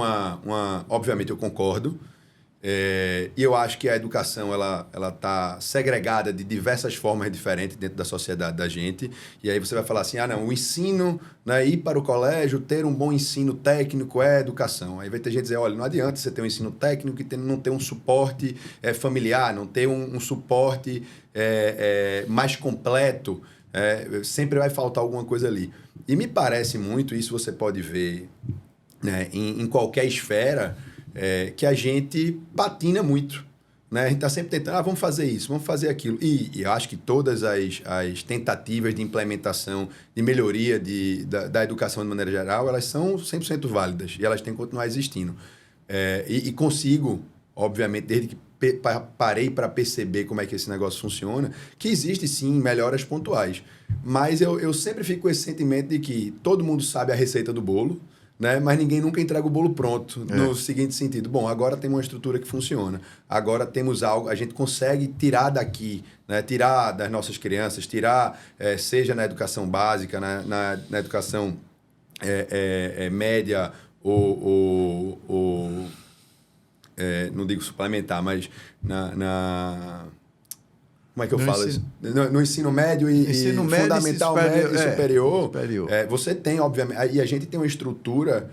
obviamente eu concordo, e eu acho que a educação ela está segregada de diversas formas diferentes dentro da sociedade da gente. E aí você vai falar assim, não, o ensino, né, ir para o colégio, ter um bom ensino técnico é educação. Aí vai ter gente dizer, olha, não adianta você ter um ensino técnico e não ter um suporte familiar, não ter um suporte mais completo. Sempre vai faltar alguma coisa ali. E me parece muito, isso você pode ver, né, em qualquer esfera, que a gente patina muito. Né? A gente está sempre tentando, vamos fazer isso, vamos fazer aquilo. E eu acho que todas as tentativas de implementação, de melhoria da educação de maneira geral, elas são 100% válidas e elas têm que continuar existindo. E consigo, obviamente, desde que parei para perceber como é que esse negócio funciona, que existe sim melhoras pontuais. Mas eu sempre fico com esse sentimento de que todo mundo sabe a receita do bolo, né? Mas ninguém nunca entrega o bolo pronto, no seguinte sentido. Bom, agora temos uma estrutura que funciona. Agora temos algo, a gente consegue tirar daqui, né? Tirar das nossas crianças, tirar, seja na educação básica, na educação média ou não digo suplementar, mas como é que eu falo isso? No ensino médio e fundamental, médio e superior. Você tem, obviamente... E a gente tem uma estrutura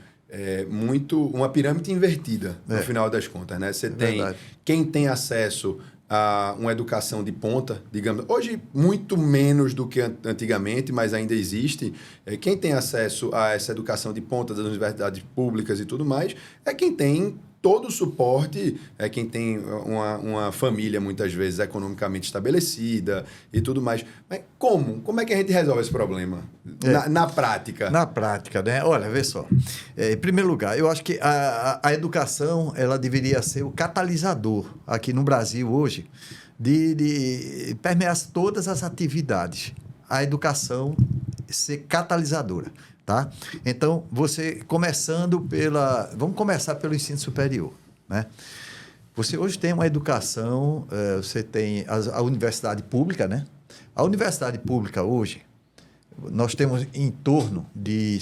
uma pirâmide invertida, no final das contas, né? Você tem quem tem acesso a uma educação de ponta, digamos... Hoje, muito menos do que antigamente, mas ainda existe. Quem tem acesso a essa educação de ponta das universidades públicas e tudo mais é quem tem... todo o suporte é quem tem uma família, muitas vezes, economicamente estabelecida e tudo mais. Mas como? Como é que a gente resolve esse problema? Na prática? Na prática, né? Olha, vê só. Em primeiro lugar, eu acho que a educação ela deveria ser o catalisador aqui no Brasil hoje de permear todas as atividades. A educação ser catalisadora. Tá? Então, vamos começar pelo ensino superior, né? Você hoje tem uma educação, você tem a universidade pública, né? A universidade pública hoje, nós temos em torno de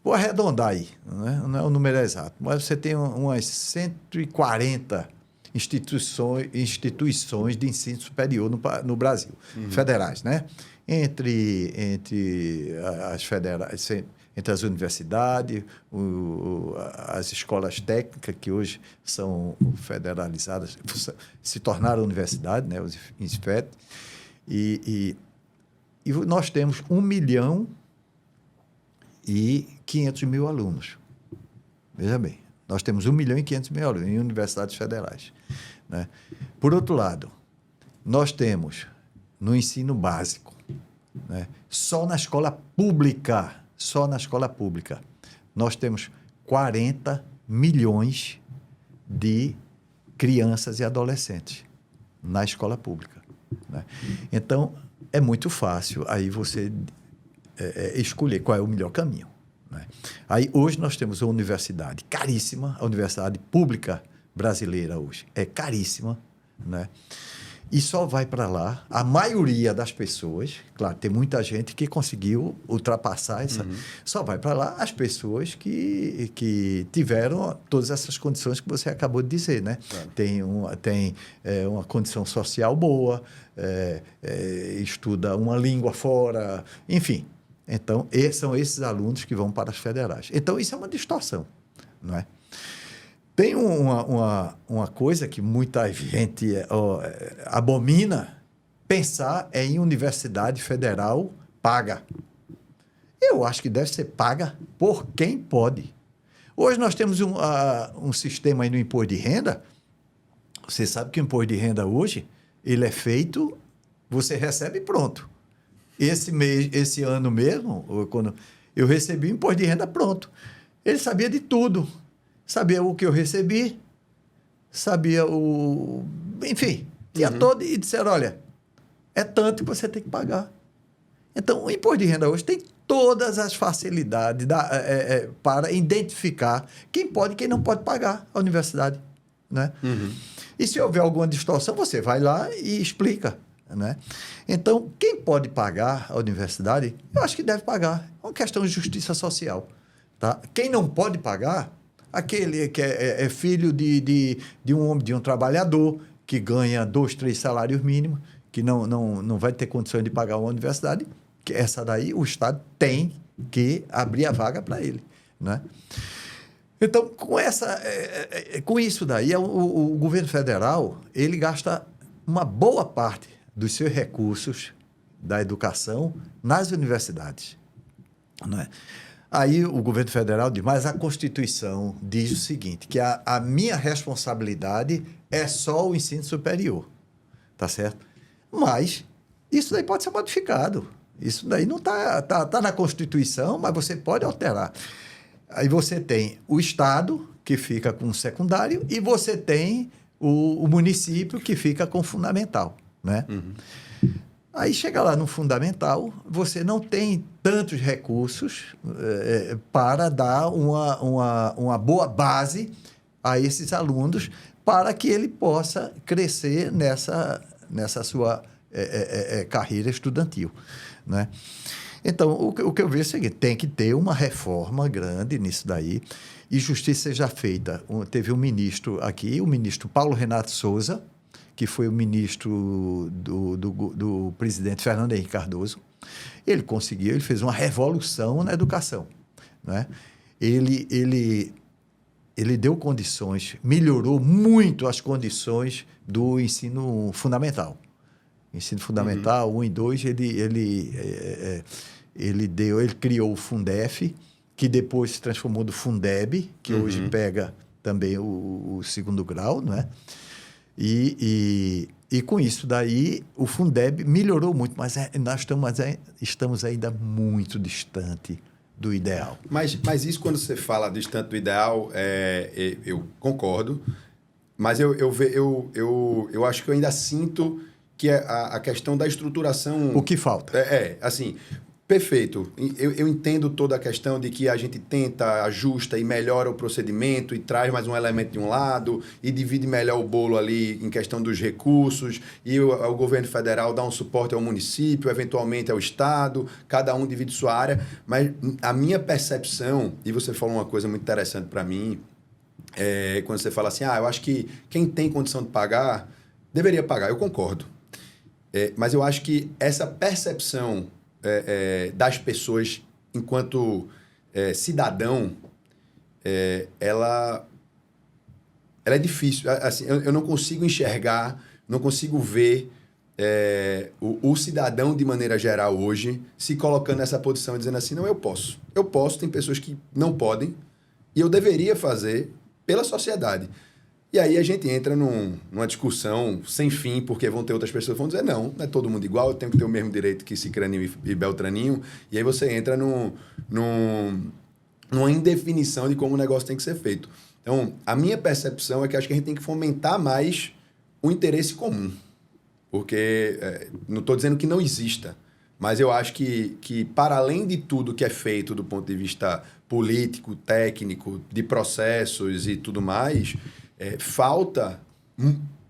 vou arredondar aí, né? Não é o número exato, mas você tem umas 140 instituições de ensino superior no Brasil, federais, né? Entre as federais, entre as universidades, as escolas técnicas, que hoje são federalizadas, se tornaram universidade, né, os INSPET, e nós temos 1.500.000 alunos. Veja bem, nós temos 1.500.000 alunos em universidades federais, né? Por outro lado, nós temos no ensino básico, né? Só na escola pública, nós temos 40 milhões de crianças e adolescentes na escola pública, né? Então, é muito fácil aí você escolher qual é o melhor caminho, né? Aí, hoje, nós temos uma universidade caríssima, a universidade pública brasileira hoje é caríssima, né? E só vai para lá, a maioria das pessoas, claro, tem muita gente que conseguiu ultrapassar essa, só vai para lá as pessoas que tiveram todas essas condições que você acabou de dizer, né? Claro. Tem uma condição social boa, estuda uma língua fora, enfim. Então, são esses alunos que vão para as federais. Então, isso é uma distorção, não é? Tem uma coisa que muita gente abomina, pensar em universidade federal paga. Eu acho que deve ser paga por quem pode. Hoje nós temos um sistema aí no imposto de renda. Você sabe que o imposto de renda hoje, ele é feito, você recebe e pronto. Esse ano mesmo, quando eu recebi o imposto de renda pronto. Ele sabia de tudo. Sabia o que eu recebi, sabia enfim, tinha todo, e disseram, olha, é tanto que você tem que pagar. Então, o imposto de renda hoje tem todas as facilidades para identificar quem pode e quem não pode pagar a universidade, né? E se houver alguma distorção, você vai lá e explica, né? Então, quem pode pagar a universidade, eu acho que deve pagar. É uma questão de justiça social, tá? Quem não pode pagar, aquele que é filho de um homem, de um trabalhador, que ganha 2, 3 salários mínimos, que não vai ter condições de pagar uma universidade, que essa daí o Estado tem que abrir a vaga para ele, né? Então, com isso daí, o governo federal, ele gasta uma boa parte dos seus recursos da educação nas universidades, não é? Aí o governo federal diz, mas a Constituição diz o seguinte, que a minha responsabilidade é só o ensino superior, tá certo? Mas isso daí pode ser modificado. Isso daí não tá na Constituição, mas você pode alterar. Aí você tem o Estado, que fica com o secundário, e você tem o município, que fica com o fundamental, né? Aí chega lá no fundamental, você não tem tantos recursos para dar uma boa base a esses alunos para que ele possa crescer nessa sua carreira estudantil, né? Então, o que eu vejo é o seguinte, tem que ter uma reforma grande nisso daí e justiça seja feita. Teve um ministro aqui, o ministro Paulo Renato Souza, que foi o ministro do presidente Fernando Henrique Cardoso. Ele conseguiu, ele fez uma revolução na educação, né? Ele deu condições, melhorou muito as condições do ensino fundamental. Ensino fundamental, 1 e 2, ele criou o Fundef, que depois se transformou no Fundeb, que hoje pega também o segundo grau, não é? E com isso daí, o Fundeb melhorou muito, mas nós estamos ainda muito distante do ideal. Mas isso, quando você fala distante do ideal, eu concordo, mas eu acho que eu ainda sinto que a questão da estruturação... O que falta? Assim, perfeito. Eu entendo toda a questão de que a gente tenta, ajusta e melhora o procedimento e traz mais um elemento de um lado e divide melhor o bolo ali em questão dos recursos e o governo federal dá um suporte ao município, eventualmente ao estado, cada um divide sua área, mas a minha percepção, e você falou uma coisa muito interessante para mim, quando você fala assim, eu acho que quem tem condição de pagar, deveria pagar, eu concordo. Mas eu acho que essa percepção das pessoas enquanto cidadão, ela é difícil. Assim, eu não consigo enxergar, não consigo ver o cidadão, de maneira geral, hoje, se colocando nessa posição e dizendo assim, não, eu posso. Eu posso, tem pessoas que não podem, e eu deveria fazer pela sociedade. E aí a gente entra numa discussão sem fim, porque vão ter outras pessoas que vão dizer, não é todo mundo igual, eu tenho que ter o mesmo direito que Cicraninho e Beltraninho. E aí você entra numa indefinição de como o negócio tem que ser feito. Então, a minha percepção é que acho que a gente tem que fomentar mais o interesse comum. Porque, não estou dizendo que não exista, mas eu acho que para além de tudo que é feito do ponto de vista político, técnico, de processos e tudo mais... falta,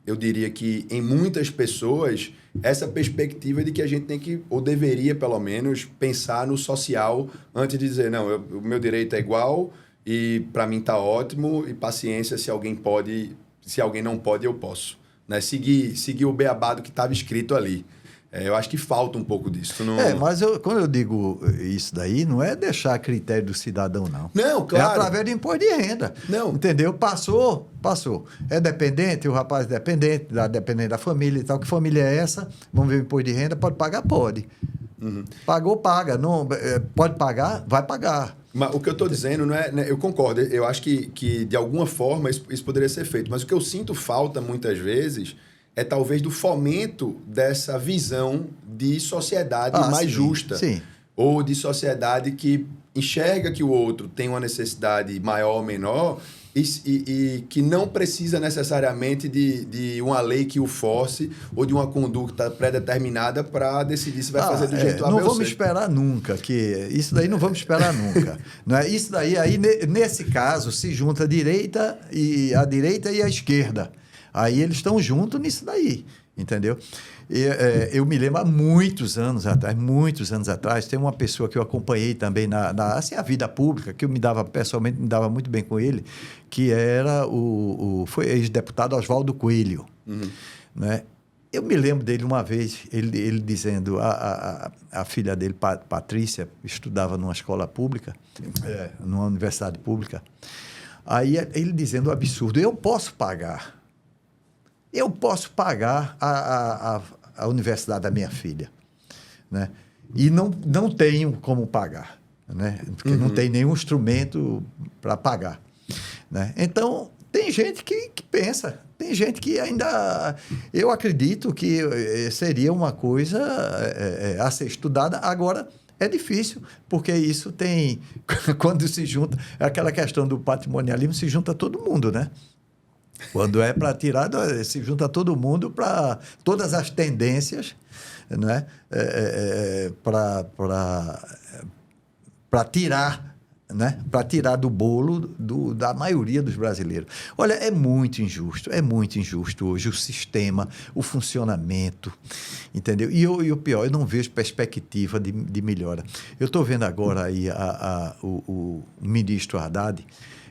eu diria que em muitas pessoas, essa perspectiva de que a gente tem que, ou deveria pelo menos, pensar no social antes de dizer, não, o meu direito é igual e para mim está ótimo e paciência, se alguém pode, se alguém não pode, eu posso. Né? Seguir o beabado que estava escrito ali. Eu acho que falta um pouco disso. Não... mas quando eu digo isso daí, não é deixar a critério do cidadão, não. Não, claro. É através do imposto de renda. Não. Entendeu? Passou. É dependente, o rapaz é dependente da família e tal. Que família é essa? Vamos ver o imposto de renda. Pode pagar? Pode. Pagou, paga. Não, pode pagar? Vai pagar. Mas o que eu estou dizendo não é... Eu concordo. Eu acho que de alguma forma, isso poderia ser feito. Mas o que eu sinto falta, muitas vezes... é talvez do fomento dessa visão de sociedade mais justa. Sim. Ou de sociedade que enxerga que o outro tem uma necessidade maior ou menor e que não precisa necessariamente de uma lei que o force ou de uma conduta pré-determinada para decidir se vai fazer do jeito A, B ou C. Não vamos esperar nunca. Isso daí não vamos esperar nunca. Não é? Isso daí, nesse caso, se junta a direita e a esquerda. Aí eles estão juntos nisso daí, entendeu? Eu me lembro há muitos anos atrás, tem uma pessoa que eu acompanhei também assim, a vida pública, que pessoalmente me dava muito bem com ele, que era foi ex-deputado Oswaldo Coelho. Né? Eu me lembro dele uma vez, ele dizendo, a filha dele, Patrícia, estudava numa escola pública, numa universidade pública, aí ele dizendo o absurdo, eu posso pagar a universidade da minha filha, né? E não tenho como pagar, né? Porque não tem nenhum instrumento para pagar, né? Então, tem gente que pensa, tem gente que ainda... Eu acredito que seria uma coisa a ser estudada. Agora, é difícil, porque isso tem... Quando se junta... Aquela questão do patrimonialismo, se junta todo mundo, né? Quando é para tirar, se junta todo mundo para todas as tendências, né? Para tirar, né? Para tirar do bolo da maioria dos brasileiros. Olha, é muito injusto hoje o sistema, o funcionamento, entendeu? E o pior, eu não vejo perspectiva de melhora. Eu estou vendo agora aí o ministro Haddad,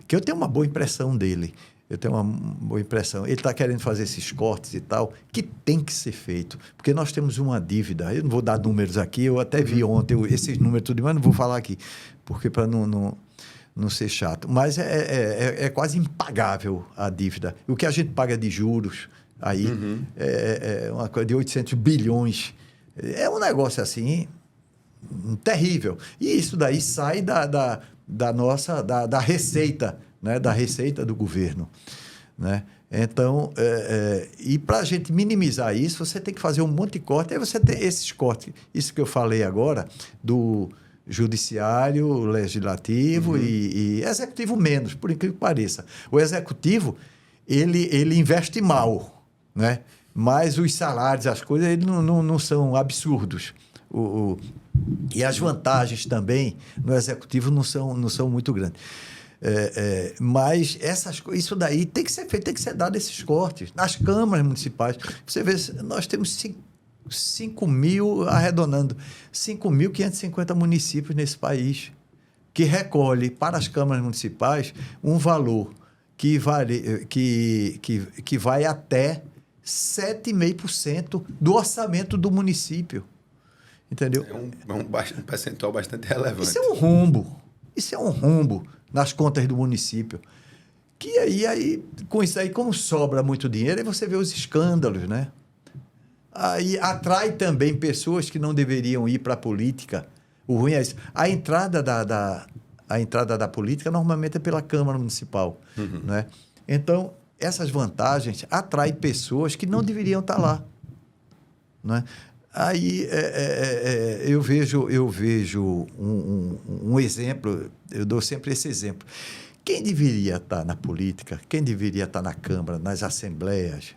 que eu tenho uma boa impressão dele. Ele está querendo fazer esses cortes e tal, que tem que ser feito, porque nós temos uma dívida. Eu não vou dar números aqui, eu até vi ontem esses números tudo, mas não vou falar aqui, porque para não ser chato. Mas é quase impagável a dívida. O que a gente paga de juros aí é uma coisa de 800 bilhões. É um negócio assim terrível. E isso daí sai da receita, né, da receita do governo, né? Então, e para a gente minimizar isso, você tem que fazer um monte de corte. Aí você tem esses cortes, isso que eu falei agora, do judiciário, legislativo e executivo menos, por incrível que pareça. O executivo, ele investe mal, né? Mas os salários, as coisas, eles não são absurdos. E as vantagens também no executivo não são muito grandes. Mas isso daí tem que ser feito, tem que ser dado esses cortes. Nas câmaras municipais, você vê, nós temos 5.550 municípios nesse país, que recolhe para as câmaras municipais um valor que vai até 7,5% do orçamento do município. Entendeu? É um percentual bastante relevante. Isso é um rombo nas contas do município. Que aí, com isso aí, como sobra muito dinheiro, aí você vê os escândalos, né? Aí atrai também pessoas que não deveriam ir para a política. O ruim é isso. A entrada da política normalmente é pela Câmara Municipal, né? Então, essas vantagens atraem pessoas que não deveriam estar lá, né? Aí eu vejo um exemplo, eu dou sempre esse exemplo. Quem deveria estar na política, quem deveria estar na Câmara, nas assembleias,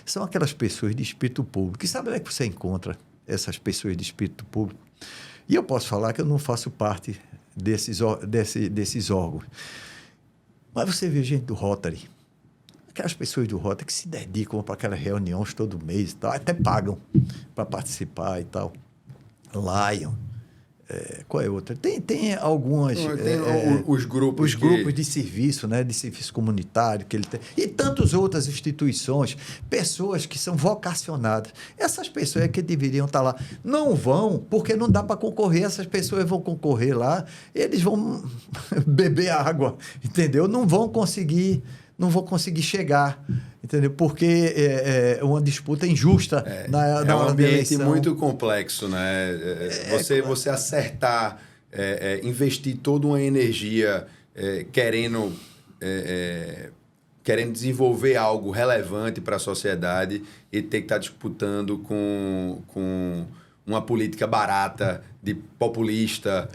são aquelas pessoas de espírito público. E sabe onde é que você encontra essas pessoas de espírito público? E eu posso falar que eu não faço parte desses órgãos. Mas você vê gente do Rotary, aquelas pessoas do Rotary que se dedicam para aquelas reuniões todo mês e tal, até pagam para participar e tal. Lion, qual é outra? Tem algumas... os grupos de serviço, né? De serviço comunitário que ele tem. E tantas outras instituições, pessoas que são vocacionadas. Essas pessoas é que deveriam estar lá. Não vão, porque não dá para concorrer. Essas pessoas vão concorrer lá, eles vão beber água, entendeu? Não vão conseguir chegar, entendeu? Porque é uma disputa injusta na hora da eleição. É um ambiente muito complexo, né? Você acertar, investir toda uma energia querendo desenvolver algo relevante para a sociedade e ter que estar disputando com uma política barata, de populista,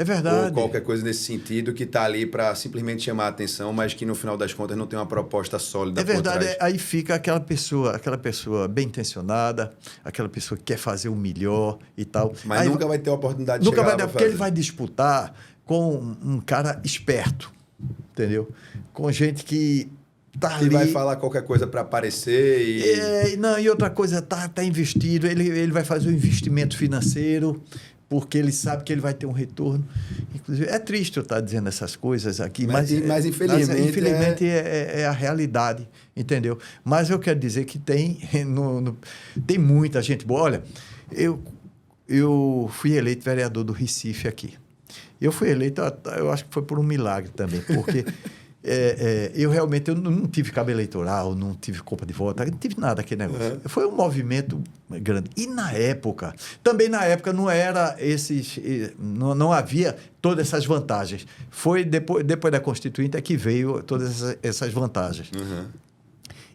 ou qualquer coisa nesse sentido, que está ali para simplesmente chamar a atenção, mas que no final das contas não tem uma proposta sólida por trás. É verdade, aí fica aquela pessoa bem intencionada, aquela pessoa que quer fazer o melhor e tal. Mas aí, nunca vai ter a oportunidade de chegar lá. Nunca vai ter, porque fazer. ele vai disputar com um cara esperto, entendeu? Com gente que tá ali, vai falar qualquer coisa para aparecer e outra coisa, tá investido, ele vai fazer um investimento financeiro porque ele sabe que ele vai ter um retorno. Inclusive, é triste eu estar dizendo essas coisas aqui, mas infelizmente é a realidade, entendeu? Mas eu quero dizer que tem muita gente boa. Olha, eu fui eleito vereador do Recife aqui. Eu fui eleito, eu acho que foi por um milagre também, porque... eu realmente não tive cabo eleitoral, não tive culpa de voto, não tive nada aquele negócio. Foi um movimento grande. E também na época não era não havia todas essas vantagens. Foi depois da Constituinte é que veio todas essas vantagens.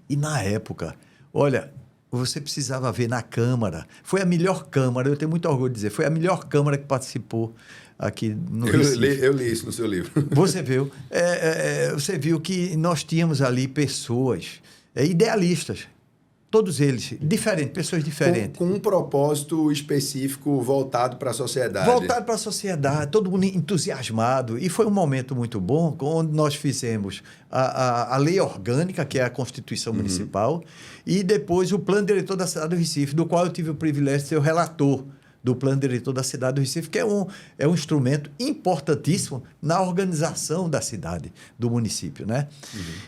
E na época, olha, você precisava ver na Câmara. Foi a melhor Câmara, eu tenho muito orgulho de dizer, foi a melhor Câmara que participou aqui no Recife. Eu li isso no seu livro. Você viu? Você viu que nós tínhamos ali pessoas idealistas. Todos eles, diferentes, pessoas diferentes. Com um propósito específico voltado para a sociedade. Voltado para a sociedade, todo mundo entusiasmado. E foi um momento muito bom, onde nós fizemos a lei orgânica, que é a Constituição Municipal, e depois o Plano Diretor da cidade do Recife, do qual eu tive o privilégio de ser o relator do Plano Diretor da cidade do Recife, que é um instrumento importantíssimo na organização da cidade, do município, né?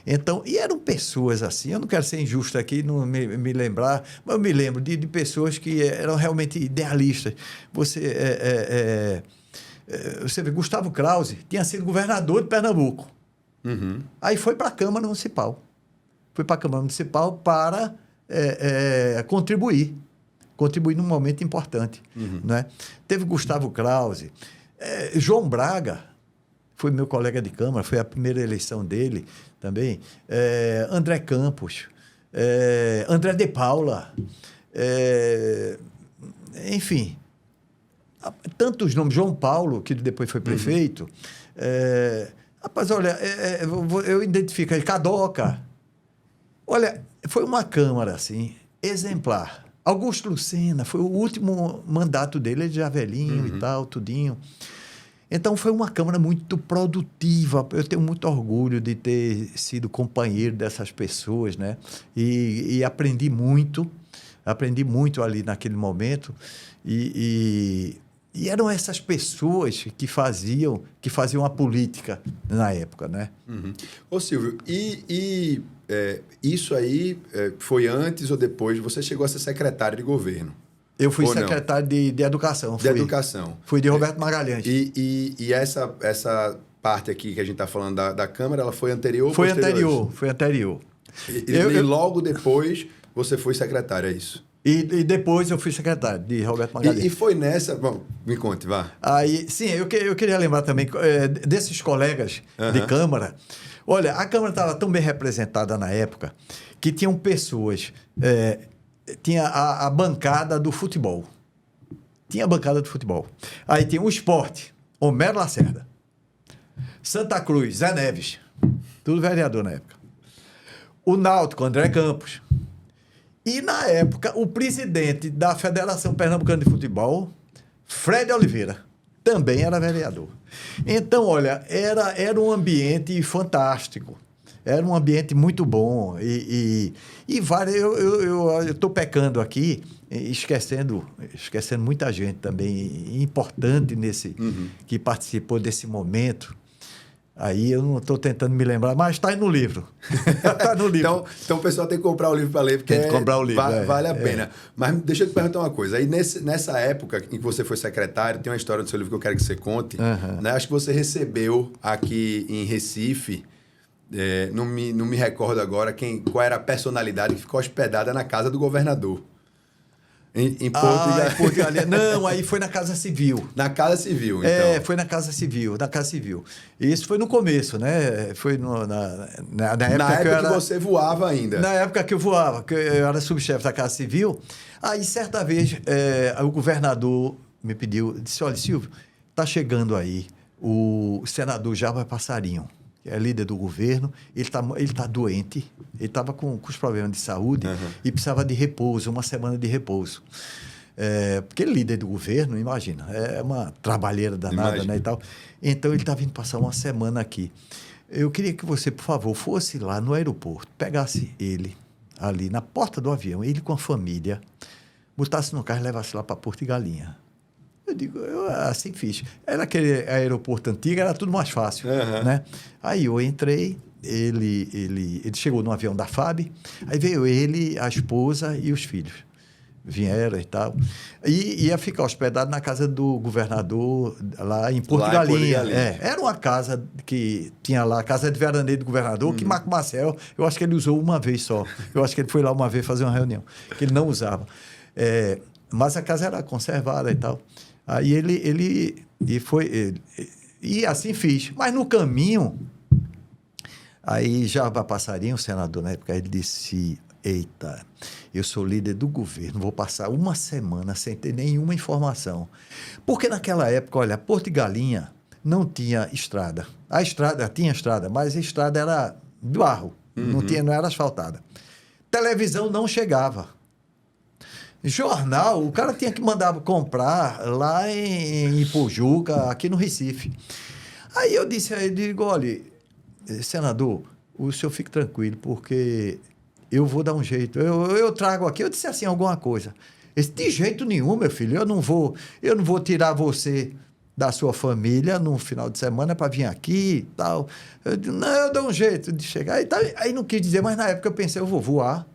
Então, e eram pessoas assim, eu não quero ser injusto aqui, não me lembrar, mas eu me lembro de pessoas que eram realmente idealistas. Você vê, Gustavo Krause tinha sido governador de Pernambuco. Aí foi para a Câmara Municipal. Foi para a Câmara Municipal para contribuir num momento importante. Né? Teve Gustavo Krause, João Braga, foi meu colega de Câmara, foi a primeira eleição dele também, André Campos, André de Paula, enfim, tantos nomes, João Paulo, que depois foi prefeito. Rapaz, olha, eu identifico aí, Cadoca. Olha, foi uma Câmara, assim, exemplar. Augusto Lucena, foi o último mandato dele, ele já velhinho e tal, tudinho. Então, foi uma Câmara muito produtiva. Eu tenho muito orgulho de ter sido companheiro dessas pessoas, né? E aprendi muito ali naquele momento. E eram essas pessoas que faziam a política na época, né? Ô, Silvio, isso aí foi antes ou depois? Você chegou a ser secretário de governo? Eu fui secretário de Educação. Educação. Fui de Roberto Magalhães. E essa parte aqui que a gente está falando da Câmara, ela foi anterior ou Foi posterior? Foi anterior. E logo depois você foi secretário, é isso? E depois eu fui secretário de Roberto Magalhães. E foi nessa... Bom, me conte, vá. Aí, sim, eu queria lembrar também desses colegas de Câmara. Olha, a Câmara estava tão bem representada na época que tinham pessoas... tinha a bancada do futebol. Tinha a bancada do futebol. Aí tinha o esporte, Homero Lacerda. Santa Cruz, Zé Neves. Tudo vereador na época. O Náutico, André Campos. E, na época, o presidente da Federação Pernambucana de Futebol, Fred Oliveira, também era vereador. Então, olha, era um ambiente fantástico. Era um ambiente muito bom. E eu estou pecando aqui, esquecendo muita gente também importante que participou desse momento. Aí eu não estou tentando me lembrar, mas está aí no livro. Está no livro. Então o pessoal tem que comprar o livro para ler, porque tem que comprar o livro, vale a pena. Mas deixa eu te perguntar uma coisa. Aí nessa época em que você foi secretário, tem uma história do seu livro que eu quero que você conte. Né? Acho que você recebeu aqui em Recife, não me recordo agora qual era a personalidade que ficou hospedada na casa do governador. Em Porto de Galinhas. Não, aí foi na Casa Civil. Na Casa Civil, então. Foi na Casa Civil. E isso foi no começo, né? Foi na época que você voava ainda. Na época que eu voava, que eu era subchefe da Casa Civil. Aí, certa vez, o governador me pediu, disse, olha, Silvio, está chegando aí o senador Java Passarinho, que é líder do governo, ele tá doente, ele estava com os problemas de saúde e precisava de repouso, uma semana de repouso. Porque ele é líder do governo, imagina, é uma trabalheira danada, né, e tal. Então, ele está vindo passar uma semana aqui. Eu queria que você, por favor, fosse lá no aeroporto, pegasse ele ali na porta do avião, ele com a família, botasse no carro e levasse lá para Porto de Galinha. Eu digo, assim fiz. Era aquele aeroporto antigo, era tudo mais fácil, né? Aí eu entrei, ele chegou no avião da FAB, aí veio ele, a esposa e os filhos. Vieram e tal. E ia ficar hospedado na casa do governador, lá em Porto de Galinha. Era uma casa que tinha lá, a casa de veraneio do governador, que Marco Marcel, eu acho que ele usou uma vez só. Eu acho que ele foi lá uma vez fazer uma reunião, que ele não usava. Mas a casa era conservada e tal. Aí e assim fiz. Mas no caminho, aí Java Passarinho, o senador na época, ele disse, eita, eu sou líder do governo, vou passar uma semana sem ter nenhuma informação. Porque naquela época, olha, Porto de Galinha não tinha estrada. Tinha estrada, mas a estrada era de barro, não era asfaltada. televisão não chegava. Jornal, o cara tinha que mandar comprar lá em Ipojuca, aqui no Recife. Aí eu disse a ele, digo, olha, senador, o senhor fique tranquilo, porque eu vou dar um jeito. Eu trago aqui, eu disse assim, alguma coisa. Ele disse, de jeito nenhum, meu filho, eu não vou tirar você da sua família no final de semana para vir aqui e tal. Eu disse, não, eu dou um jeito de chegar. Aí não quis dizer, mas na época eu pensei, eu vou voar.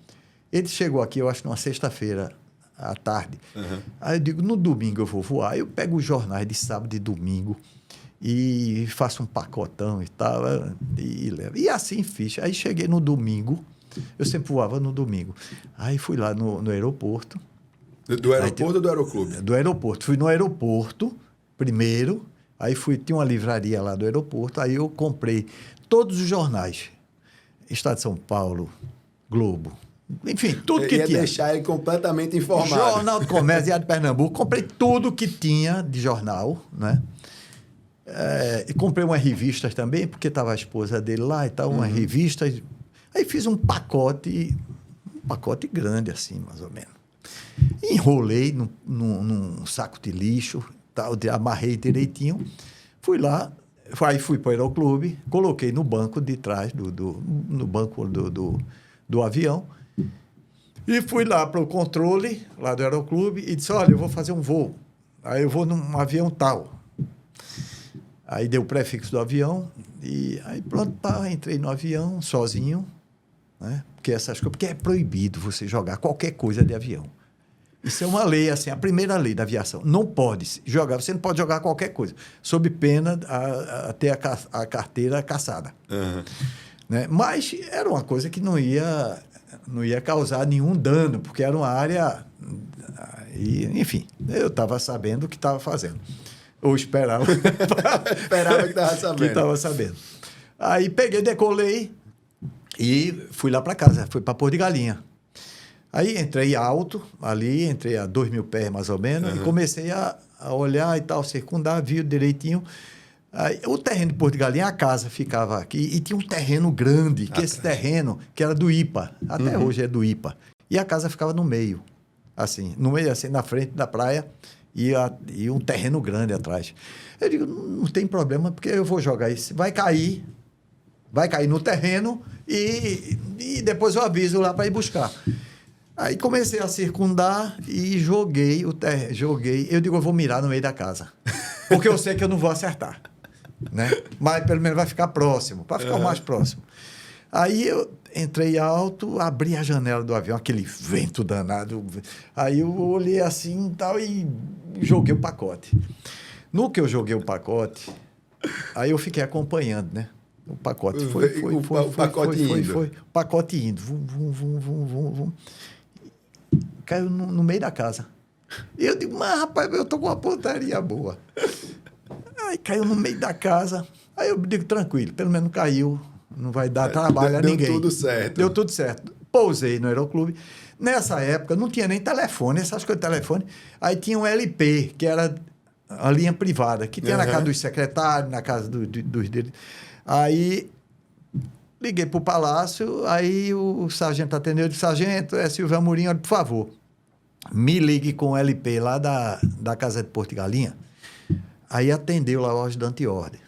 Ele chegou aqui, eu acho, numa sexta-feira à tarde. Uhum. Aí eu digo, no domingo eu vou voar. Eu pego os jornais de sábado e domingo e faço um pacotão e tal, e levo. E assim fiz. Aí cheguei no domingo, eu sempre voava no domingo. Aí fui lá no aeroporto. Do aeroporto ou do aeroclube? Do aeroporto. Fui no aeroporto primeiro, aí tinha uma livraria lá do aeroporto, aí eu comprei todos os jornais. Estado de São Paulo, Globo, enfim, tudo que tinha. Ia deixar ele completamente informado. Jornal do Comércio, Diário de Pernambuco, comprei tudo que tinha de jornal, né? E comprei umas revistas também, porque estava a esposa dele lá e tal, umas revistas. Aí fiz um pacote grande assim, mais ou menos. Enrolei num saco de lixo, tal, amarrei direitinho, fui lá, aí fui para o aeroclube, coloquei no banco de trás, no banco do avião, e fui lá para o controle, lá do aeroclube, e disse, olha, eu vou fazer um voo, aí eu vou num avião tal. Aí deu o prefixo do avião, e aí pronto, entrei no avião, sozinho, né? Porque é proibido você jogar qualquer coisa de avião. Isso é uma lei, assim, a primeira lei da aviação. Não pode jogar, você não pode jogar qualquer coisa, sob pena a ter a carteira cassada. Uhum. Né? Mas era uma coisa que não ia causar nenhum dano, porque era uma área... enfim, eu estava sabendo o que estava fazendo. Ou esperava. Esperava que estava sabendo. Que estava sabendo. Aí peguei, decolei e fui lá para casa, fui para Porto de Galinha. Aí entrei alto, entrei a 2.000 pés mais ou menos, e comecei a olhar e tal, circundar, vi direitinho. Aí, o terreno de Porto de Galinha, a casa ficava aqui, e tinha um terreno grande, que esse terreno, que era do IPA, até hoje é do IPA, e a casa ficava no meio, assim, na frente da praia, e um terreno grande atrás. Eu digo, não tem problema, porque eu vou jogar isso, vai cair no terreno, e depois eu aviso lá para ir buscar. Aí comecei a circundar e joguei. Eu digo, eu vou mirar no meio da casa. Porque eu sei que eu não vou acertar. Né? Mas pelo menos vai ficar próximo, para ficar o mais próximo. Aí eu entrei alto, abri a janela do avião, aquele vento danado. Aí eu olhei assim tal, e joguei o pacote. No que eu joguei o pacote, aí eu fiquei acompanhando, né? O pacote foi. O pacote indo. Vum. Caiu no meio da casa. Eu digo, mas rapaz, eu tô com uma pontaria boa. Aí caiu no meio da casa. Aí eu digo, tranquilo, pelo menos caiu, não vai dar trabalho a ninguém. Deu tudo certo. Deu tudo certo. Pousei no aeroclube. Nessa época não tinha nem telefone, essas coisas de telefone. Aí tinha um LP, que era a linha privada, que tinha na casa dos secretários, na casa dos deles. Aí liguei para o palácio, aí o sargento atendeu, eu disse, sargento, é Silvio Amorim, olha, por favor, me ligue com o LP lá da Casa de Porto de Galinha. Aí atendeu lá o ajudante de ordem,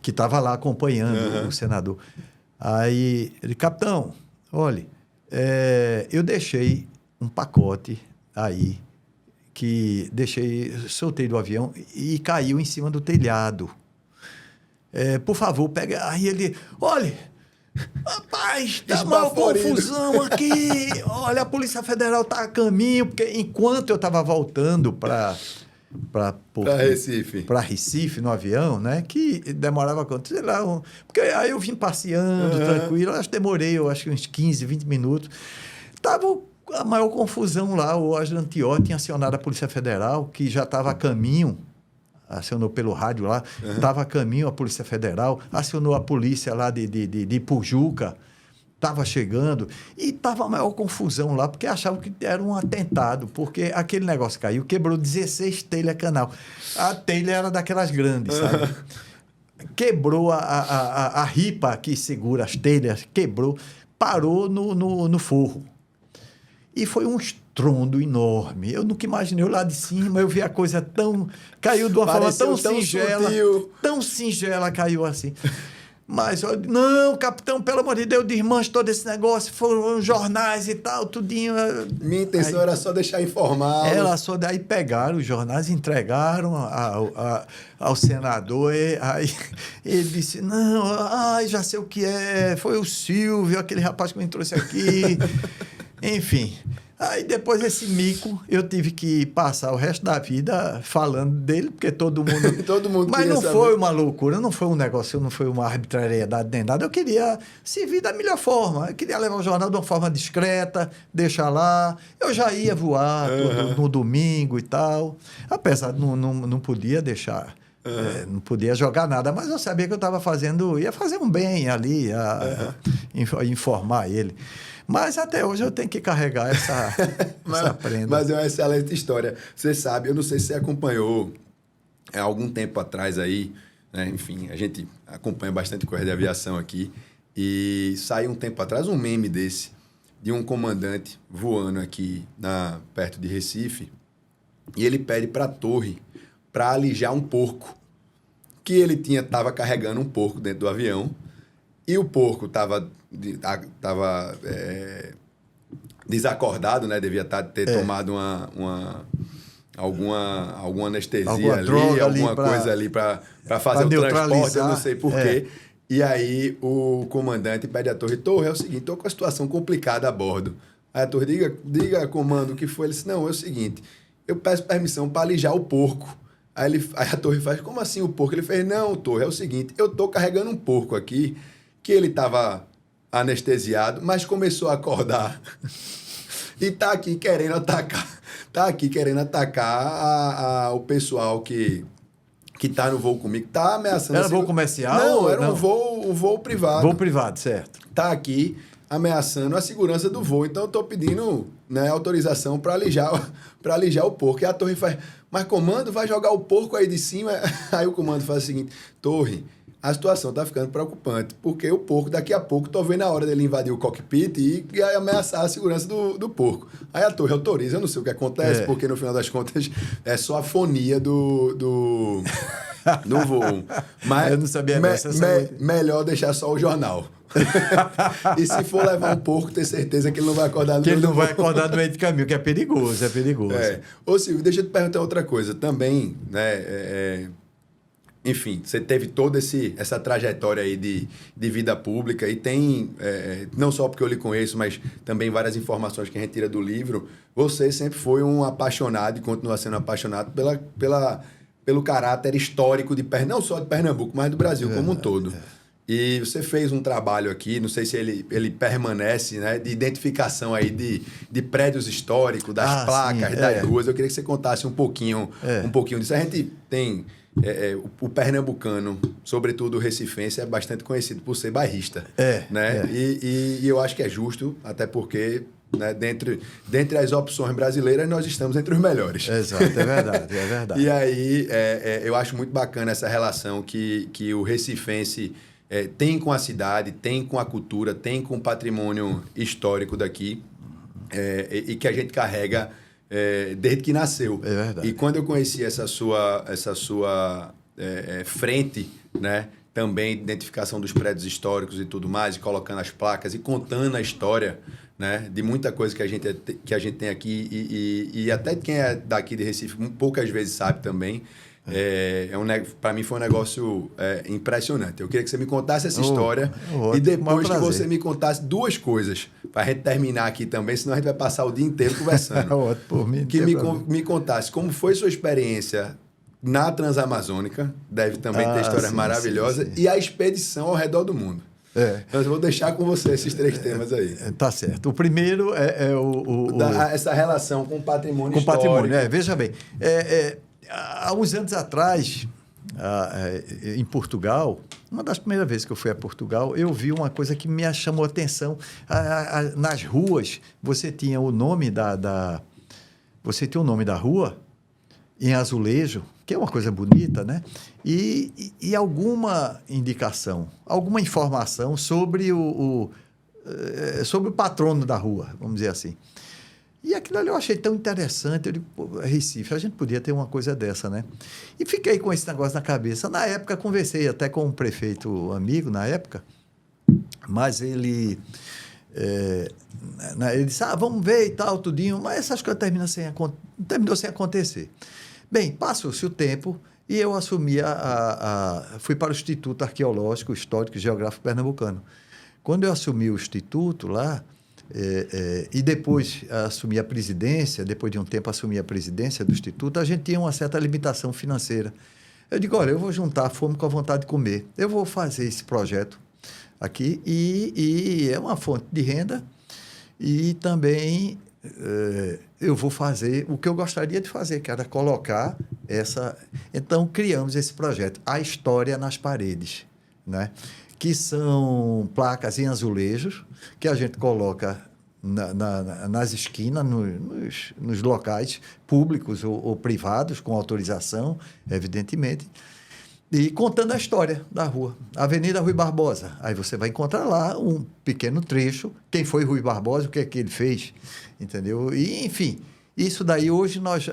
que estava lá acompanhando o senador. Aí ele, capitão, olha, eu deixei um pacote aí, soltei do avião e caiu em cima do telhado. Por favor, pega. Aí ele, olha... Rapaz, tá uma confusão aqui. Olha, a Polícia Federal tá a caminho, porque enquanto eu estava voltando para Recife no avião, né? Que demorava quanto? Sei lá, porque aí eu vim passeando tranquilo, acho que demorei, uns 15, 20 minutos. Tava a maior confusão lá, o ajudante de ordem tinha acionado a Polícia Federal, que já estava a caminho. Acionou pelo rádio lá, estava a caminho a Polícia Federal, acionou a polícia lá de Pujuca, estava chegando, e estava a maior confusão lá, porque achavam que era um atentado, porque aquele negócio caiu, quebrou 16 telhas canal. A telha era daquelas grandes, sabe? Quebrou a ripa que segura as telhas, quebrou, parou no forro. E foi um estrondo enorme. Eu nunca imaginei, eu lá de cima, eu vi a coisa tão... Caiu de uma forma tão singela. Sutil. Tão singela, caiu assim. Mas, não, capitão, pelo amor de Deus, desmanche todo esse negócio, foram jornais e tal, tudinho. Minha intenção era só deixar informado. Ela só daí pegaram os jornais, entregaram ao senador, aí ele disse, não, já sei o que é, foi o Silvio, aquele rapaz que me trouxe aqui. Enfim, aí depois esse mico, eu tive que passar o resto da vida falando dele, porque todo mundo... Todo mundo Mas não saber. foi uma loucura, não foi um negócio, não foi uma arbitrariedade nem nada. Eu queria servir da melhor forma. Eu queria levar o jornal de uma forma discreta, deixar lá. Eu já ia voar no domingo e tal. Apesar de não podia deixar... não podia jogar nada, mas eu sabia que eu estava ia fazer um bem ali, informar ele. Mas até hoje eu tenho que carregar essa prenda. Mas é uma excelente história. Você sabe, eu não sei se você acompanhou há algum tempo atrás aí, né? Enfim, a gente acompanha bastante coisa de aviação aqui, e saiu um tempo atrás um meme desse, de um comandante voando aqui perto de Recife, e ele pede para a torre para alijar um porco, que ele estava carregando um porco dentro do avião, e o porco estava desacordado, né? Devia ter tomado alguma anestesia alguma coisa ali para fazer o transporte, eu não sei porquê. E aí o comandante pede à torre, é o seguinte, estou com uma situação complicada a bordo. Aí a torre, diga comando, o que foi? Ele disse, não, é o seguinte, eu peço permissão para alijar o porco. Aí a torre faz, como assim o porco? Ele fez, não, torre, é o seguinte, eu estou carregando um porco aqui, que ele estava anestesiado, mas começou a acordar e está aqui querendo atacar o pessoal que está no voo comigo, está ameaçando... Era voo comercial? Não, era um voo privado. Voo privado, certo. Está aqui ameaçando a segurança do voo, então eu estou pedindo, né, autorização para alijar o porco. E a torre faz, mas comando, vai jogar o porco aí de cima? Aí o comando faz o seguinte, torre, a situação está ficando preocupante, porque o porco, daqui a pouco, estou vendo a hora dele invadir o cockpit e ameaçar a segurança do porco. Aí a torre autoriza, eu não sei o que acontece, porque no final das contas é só a fonia do voo. Mas eu não sabia melhor deixar só o jornal. E se for levar um porco, ter certeza que ele não vai acordar no meio do caminho, que é perigoso, Ô Silvio, deixa eu te perguntar outra coisa. Também, né, enfim, você teve toda essa trajetória aí de vida pública e tem, não só porque eu lhe conheço, mas também várias informações que a gente tira do livro, você sempre foi um apaixonado e continua sendo apaixonado pelo caráter histórico não só de Pernambuco, mas do Brasil como um todo. E você fez um trabalho aqui, não sei se ele permanece, né, de identificação aí de prédios históricos, das placas, das ruas. Eu queria que você contasse um pouquinho disso. A gente tem... o pernambucano, sobretudo o recifense, é bastante conhecido por ser bairrista. Né? E eu acho que é justo, até porque, né, dentre as opções brasileiras, nós estamos entre os melhores. Exato, é verdade. E aí, eu acho muito bacana essa relação que o recifense tem com a cidade, tem com a cultura, tem com o patrimônio histórico daqui, e que a gente carrega desde que nasceu. É verdade. E quando eu conheci essa sua frente, né, também de identificação dos prédios históricos e tudo mais, e colocando as placas e contando a história, né, de muita coisa que a gente tem aqui, e até quem é daqui de Recife poucas vezes sabe também. Para mim foi um negócio impressionante. Eu queria que você me contasse essa história e depois que você me contasse duas coisas, para a gente terminar aqui também, senão a gente vai passar o dia inteiro conversando. Por mim, que me contasse como foi sua experiência na Transamazônica, deve também ter histórias maravilhosas, sim. E a expedição ao redor do mundo. Então, eu vou deixar com você esses três temas aí. Tá certo. O primeiro essa relação com o patrimônio histórico. Com o patrimônio, veja bem. Há uns anos atrás, em Portugal, uma das primeiras vezes que eu fui a Portugal, eu vi uma coisa que me chamou a atenção. Nas ruas, você tinha o nome você tinha o nome da rua em azulejo, que é uma coisa bonita, né? E alguma indicação, alguma informação sobre o patrono da rua, vamos dizer assim. E aquilo ali eu achei tão interessante. Eu digo, pô, Recife, a gente podia ter uma coisa dessa, né? E fiquei com esse negócio na cabeça. Na época, conversei até com um prefeito amigo, na época, mas ele... ele disse, vamos ver e tal, tudinho, mas essas coisas terminou sem acontecer. Bem, passou-se o tempo e eu assumi fui para o Instituto Arqueológico, Histórico e Geográfico Pernambucano. Quando eu assumi o Instituto lá, e depois assumi a presidência, depois de um tempo assumi a presidência do Instituto, a gente tinha uma certa limitação financeira. Eu digo, olha, eu vou juntar a fome com a vontade de comer. Eu vou fazer esse projeto aqui e é uma fonte de renda e também eu vou fazer o que eu gostaria de fazer, que era colocar essa... Então, criamos esse projeto, A História nas Paredes, né? Que são placas em azulejos que a gente coloca nas esquinas, nos locais públicos ou privados, com autorização, evidentemente, e contando a história da rua. Avenida Rui Barbosa. Aí você vai encontrar lá um pequeno trecho, quem foi Rui Barbosa, o que é que ele fez, entendeu? E, enfim, isso daí hoje nós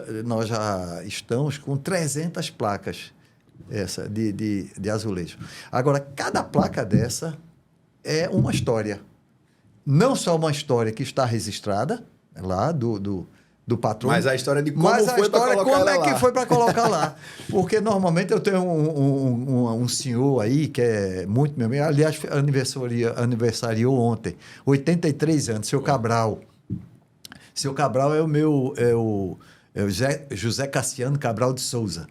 já estamos com 300 placas de azulejo. Agora, cada placa dessa é uma história. Não só uma história que está registrada lá do patrão. Mas a história de como foi para colocar como ela é lá. que foi para colocar lá. Porque normalmente eu tenho um senhor aí que é muito meu amigo, aliás, aniversariou ontem, 83 anos, seu Cabral. Seu Cabral é o José Cassiano Cabral de Souza.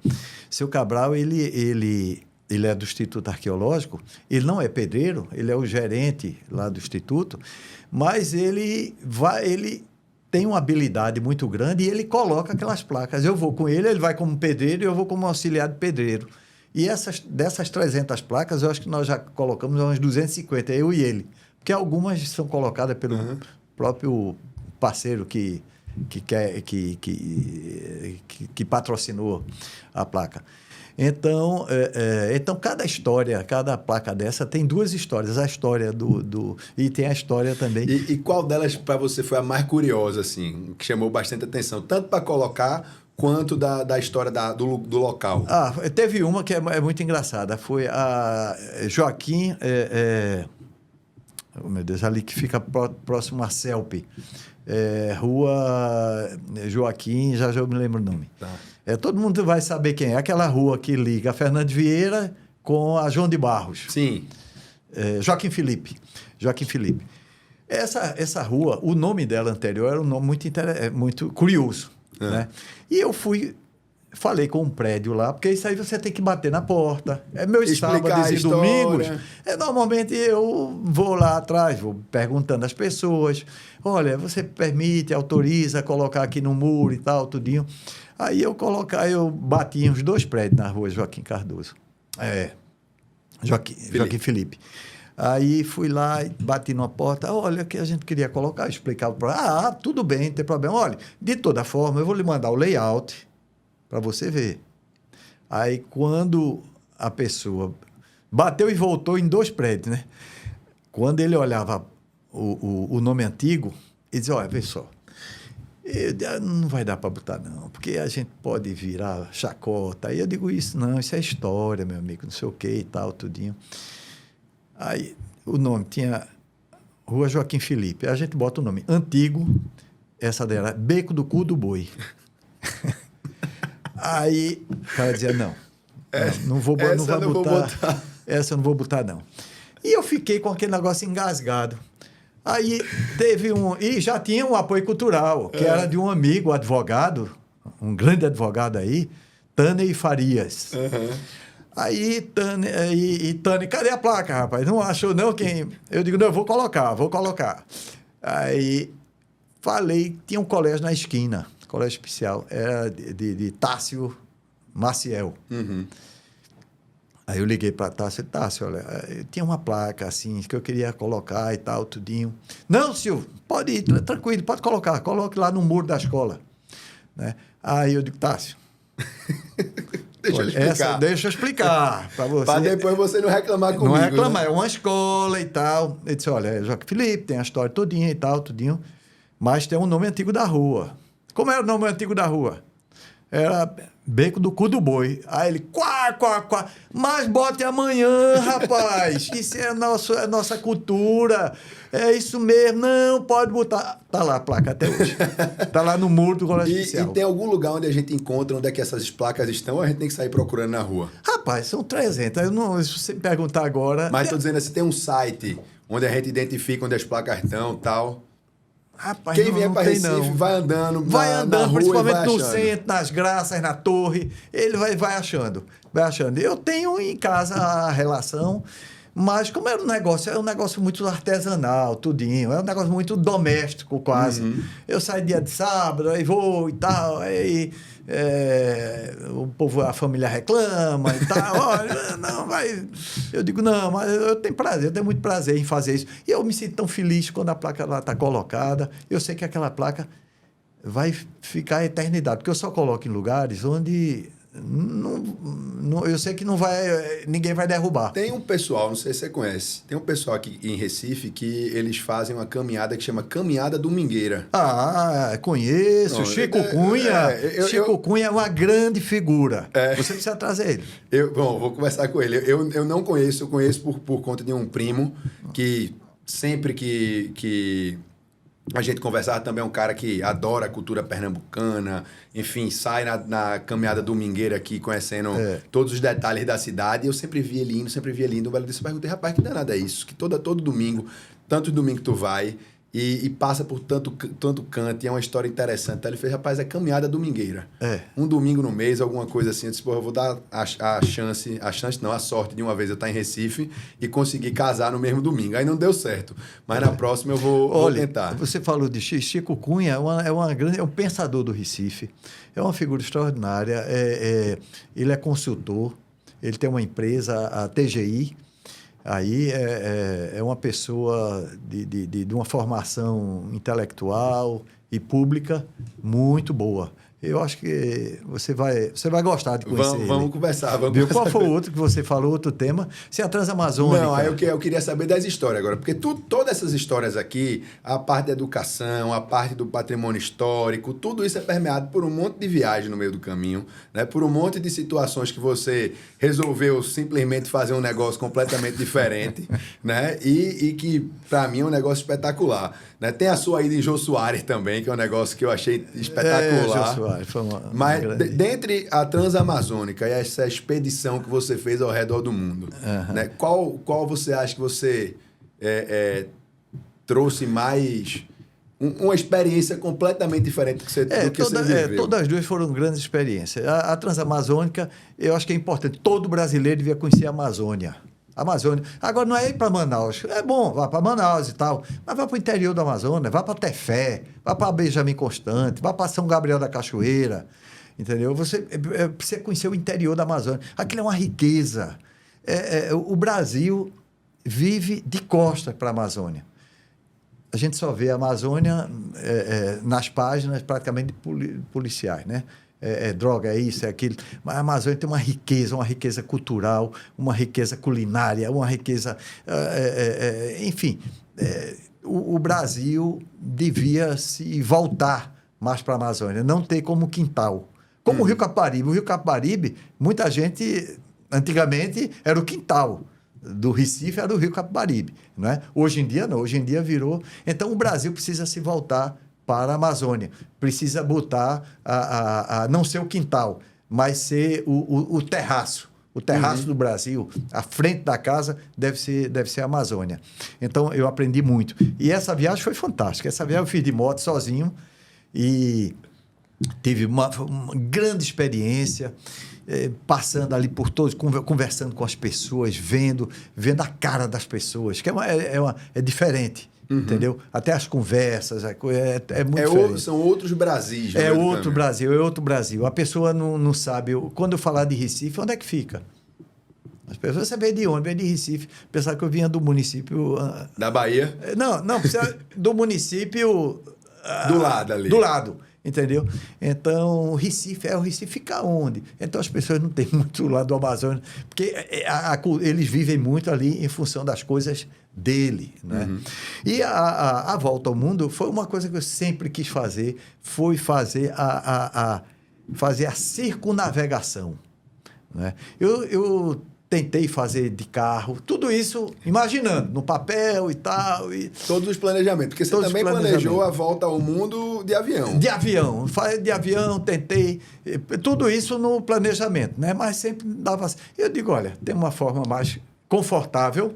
Seu Cabral, ele é do Instituto Arqueológico, ele não é pedreiro, ele é o gerente lá do Instituto, mas ele tem uma habilidade muito grande e ele coloca aquelas placas. Eu vou com ele vai como pedreiro e eu vou como auxiliar de pedreiro. E dessas 300 placas, eu acho que nós já colocamos umas 250, eu e ele. Porque algumas são colocadas pelo próprio parceiro que patrocinou a placa. Então, cada placa dessa tem duas histórias. A história e tem a história também... E qual delas, para você, foi a mais curiosa, assim, que chamou bastante atenção? Tanto para colocar, quanto da história do local? Teve uma que é muito engraçada. Foi a Joaquim... oh, meu Deus, ali que fica próximo a Celpe. Rua Joaquim, já eu me lembro o nome. Tá. Todo mundo vai saber quem é. Aquela rua que liga a Fernando Vieira com a João de Barros. Sim. Joaquim Felipe. Essa rua, o nome dela anterior era um nome muito curioso. Né? E eu falei com um prédio lá, porque isso aí você tem que bater na porta. Meus sábados e domingos. Normalmente eu vou lá atrás, vou perguntando às pessoas. Olha, você permite, autoriza colocar aqui no muro e tal, tudinho. Aí eu bati em uns 2 prédios na rua Joaquim Cardoso. Joaquim Felipe. Aí fui lá e bati numa porta. Olha, que a gente queria colocar, explicava para tudo bem, não tem problema. Olha, de toda forma, eu vou lhe mandar o layout para você ver. Aí, quando a pessoa bateu e voltou em 2 prédios, né? Quando ele olhava o nome antigo, ele dizia, olha, vê só, não vai dar para botar, não, porque a gente pode virar chacota. Aí eu digo, isso é história, meu amigo, não sei o que e tal, tudinho. Aí, o nome tinha Rua Joaquim Felipe. Aí a gente bota o nome antigo, essa dela, Beco do Cu do Boi. Aí o cara dizia, não vou botar. Essa eu não vou botar, não. E eu fiquei com aquele negócio engasgado. Aí teve e já tinha um apoio cultural, que era de um amigo, advogado, um grande advogado aí, Tânia Farias. Aí, Tânia, cadê a placa, rapaz? Não achou, não? Eu digo, não, eu vou colocar. Aí falei, tinha um colégio na esquina, colégio especial, era de Tássio Maciel. Aí eu liguei para Tássio, olha, eu tinha uma placa assim, que eu queria colocar e tal, tudinho. Não, Silvio, pode ir, tranquilo, pode colocar, coloque lá no muro da escola. Né? Aí eu digo, Tássio, deixa eu explicar para você. Para depois você não reclamar comigo. Não reclamar, né? É uma escola e tal. Ele disse, olha, Joaquim Felipe, tem a história todinha e tal, tudinho. mas tem um nome antigo da rua. Como era o nome antigo da rua? Era Beco do Cu do Boi. Aí ele, quá, quá, quá. Mas bote amanhã, rapaz. Isso é nossa cultura. É isso mesmo. Não, pode botar. Tá lá a placa até hoje. Tá lá no muro do colégio oficial. E tem algum lugar onde a gente encontra onde é que essas placas estão ou a gente tem que sair procurando na rua? Rapaz, são 300. Eu não, se você me perguntar agora... Mas tô dizendo assim, tem um site onde a gente identifica onde as placas estão e tal... Rapaz, quem vier para Recife vai andando na rua, principalmente vai no achando. centro, nas Graças, na Torre, ele vai achando. Eu tenho em casa a relação, mas como era é um negócio muito artesanal, tudinho, é um negócio muito doméstico quase. Eu saio dia de sábado, aí vou e tal, aí o povo, a família reclama e tal, olha, não, vai... Eu digo, não, mas eu tenho muito prazer em fazer isso. E eu me sinto tão feliz quando a placa lá está colocada. Eu sei que aquela placa vai ficar a eternidade, porque eu só coloco em lugares onde eu sei que ninguém vai derrubar. Tem um pessoal, não sei se você conhece, tem um pessoal aqui em Recife que eles fazem uma caminhada que chama Caminhada Domingueira. Conheço. Não, Chico Cunha. Chico Cunha é uma grande figura. Você precisa trazer ele. Vou conversar com ele. Eu não conheço, eu conheço por conta de um primo que sempre que a gente conversava também, é um cara que adora a cultura pernambucana, enfim, sai na caminhada domingueira aqui, conhecendo todos os detalhes da cidade, e eu sempre vi ele indo, o velho disse, perguntei, rapaz, que danada é isso? Que todo domingo, tanto domingo que tu vai, e passa por tanto canto, e é uma história interessante. Então ele fez, rapaz, é caminhada domingueira. Um domingo no mês, alguma coisa assim. Eu disse, eu vou dar a sorte de uma vez eu estar em Recife e conseguir casar no mesmo domingo. Aí não deu certo, mas na próxima eu vou tentar. Você falou de Chico Cunha, é um pensador do Recife, é uma figura extraordinária, ele é consultor, ele tem uma empresa, a TGI. Aí é uma pessoa de uma formação intelectual e pública muito boa. Eu acho que você vai gostar de conhecer ele. Vamos conversar. Qual foi o outro que você falou, outro tema? Se a Transamazônica... Não, aí eu queria saber das histórias agora, porque todas essas histórias aqui, a parte da educação, a parte do patrimônio histórico, tudo isso é permeado por um monte de viagem no meio do caminho, né? Por um monte de situações que você resolveu simplesmente fazer um negócio completamente diferente, né? E que, para mim, é um negócio espetacular. Né? Tem a sua ida em Jô Soares também, que é um negócio que eu achei espetacular. Jô Soares foi Mas dentre a Transamazônica e essa expedição que você fez ao redor do mundo, né? Qual você acha que você trouxe mais... Uma experiência completamente diferente do que você viveu? Todas as duas foram grandes experiências. A Transamazônica, eu acho que é importante. Todo brasileiro devia conhecer a Amazônia. Agora, não é ir para Manaus. É bom, vá para Manaus e tal. Mas vá para o interior da Amazônia, vá para Tefé, vá para Benjamin Constant, vá para São Gabriel da Cachoeira. Entendeu? Você precisa conhecer o interior da Amazônia. Aquilo é uma riqueza. O Brasil vive de costas para a Amazônia. A gente só vê a Amazônia nas páginas praticamente policiais, né? Droga, é isso, é aquilo. Mas a Amazônia tem uma riqueza cultural, uma riqueza culinária, uma riqueza... enfim, o Brasil devia se voltar mais para a Amazônia, não ter como quintal. Como o Rio Caparibe. O Rio Caparibe, muita gente, antigamente, era o quintal do Recife, era o Rio Capibaribe, não é? Hoje em dia, não. Hoje em dia virou... Então, o Brasil precisa se voltar para a Amazônia. Precisa botar a não ser o quintal, mas ser o terraço. O terraço do Brasil, a frente da casa, deve ser a Amazônia. Então, eu aprendi muito. E essa viagem foi fantástica. Essa viagem eu fiz de moto sozinho e tive uma grande experiência, passando ali por todos, conversando com as pessoas, vendo a cara das pessoas, que é diferente. Entendeu? Até as conversas, é muito diferente. São outros Brasis. É outro Brasil. A pessoa não sabe... Quando eu falar de Recife, onde é que fica? As pessoas, você veio de onde? Veio de Recife. Pensar que eu vinha do município... Da Bahia? Não, precisa do município... do lado ali. Do lado. Entendeu? Então, o Recife fica onde? Então, as pessoas não têm muito lá do Amazonas, porque eles vivem muito ali em função das coisas dele, né? E a volta ao mundo foi uma coisa que eu sempre quis fazer, foi fazer fazer a circunnavegação, né? Eu tentei fazer de carro, tudo isso imaginando, no papel e tal. E todos os planejamentos, porque você também planejou a volta ao mundo de avião. De avião, tentei, tudo isso no planejamento, né? Mas sempre dava assim. Eu digo, olha, tem uma forma mais confortável,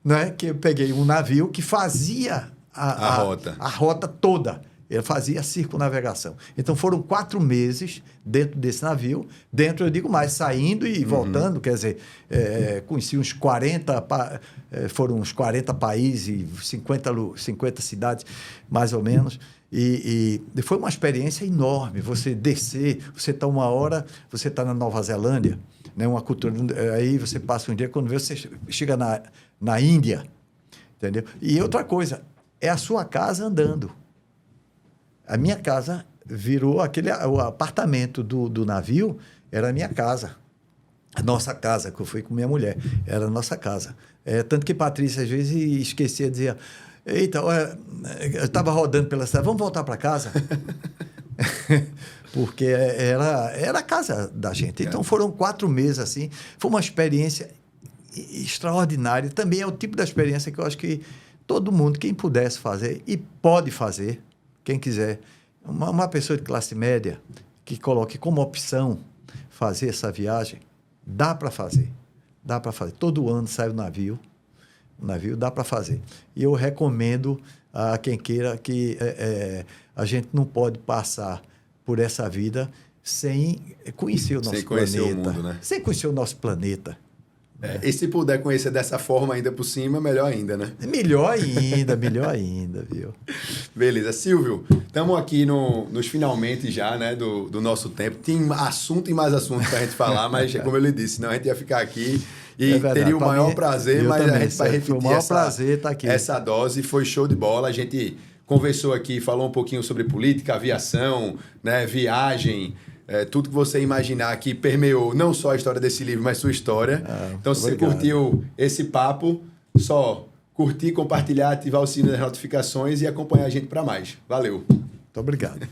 né? Que eu peguei um navio que fazia a rota toda. Ele fazia a circunnavegação. Então, foram 4 meses dentro desse navio. Dentro, eu digo mais, saindo e voltando. Quer dizer, conheci uns 40... foram uns 40 países, 50 cidades, mais ou menos. E foi uma experiência enorme. Você descer, você está uma hora... Você está na Nova Zelândia, né, uma cultura... Aí você passa um dia, quando você chega na Índia, entendeu? E outra coisa, é a sua casa andando. A minha casa virou o apartamento do navio, era a minha casa. A nossa casa, que eu fui com minha mulher, era a nossa casa. Tanto que Patrícia, às vezes, esquecia, dizia, eita, olha, eu estava rodando pela cidade, vamos voltar para casa? Porque era a casa da gente. Então, foram 4 meses, assim. Foi uma experiência extraordinária. Também é o tipo da experiência que eu acho que todo mundo, quem pudesse fazer, e pode fazer, quem quiser, uma pessoa de classe média que coloque como opção fazer essa viagem, dá para fazer. Dá para fazer. Todo ano sai o navio dá para fazer. E eu recomendo a quem queira que a gente não pode passar por essa vida sem conhecer o nosso planeta. Sem conhecer o mundo, né? Sem conhecer o nosso planeta. E se puder conhecer dessa forma ainda por cima, melhor ainda, né? Melhor ainda, viu? Beleza. Silvio, estamos aqui nos finalmente já, né, do nosso tempo. Tem assunto e mais assunto para a gente falar, mas como eu lhe disse, senão a gente ia ficar aqui e teria o maior prazer, mas também, a gente vai repetir essa dose. Foi show de bola. A gente conversou aqui, falou um pouquinho sobre política, aviação, né, viagem... tudo que você imaginar que permeou não só a história desse livro, mas sua história. Então, se você curtiu esse papo, só curtir, compartilhar, ativar o sino das notificações e acompanhar a gente para mais. Valeu. Muito obrigado.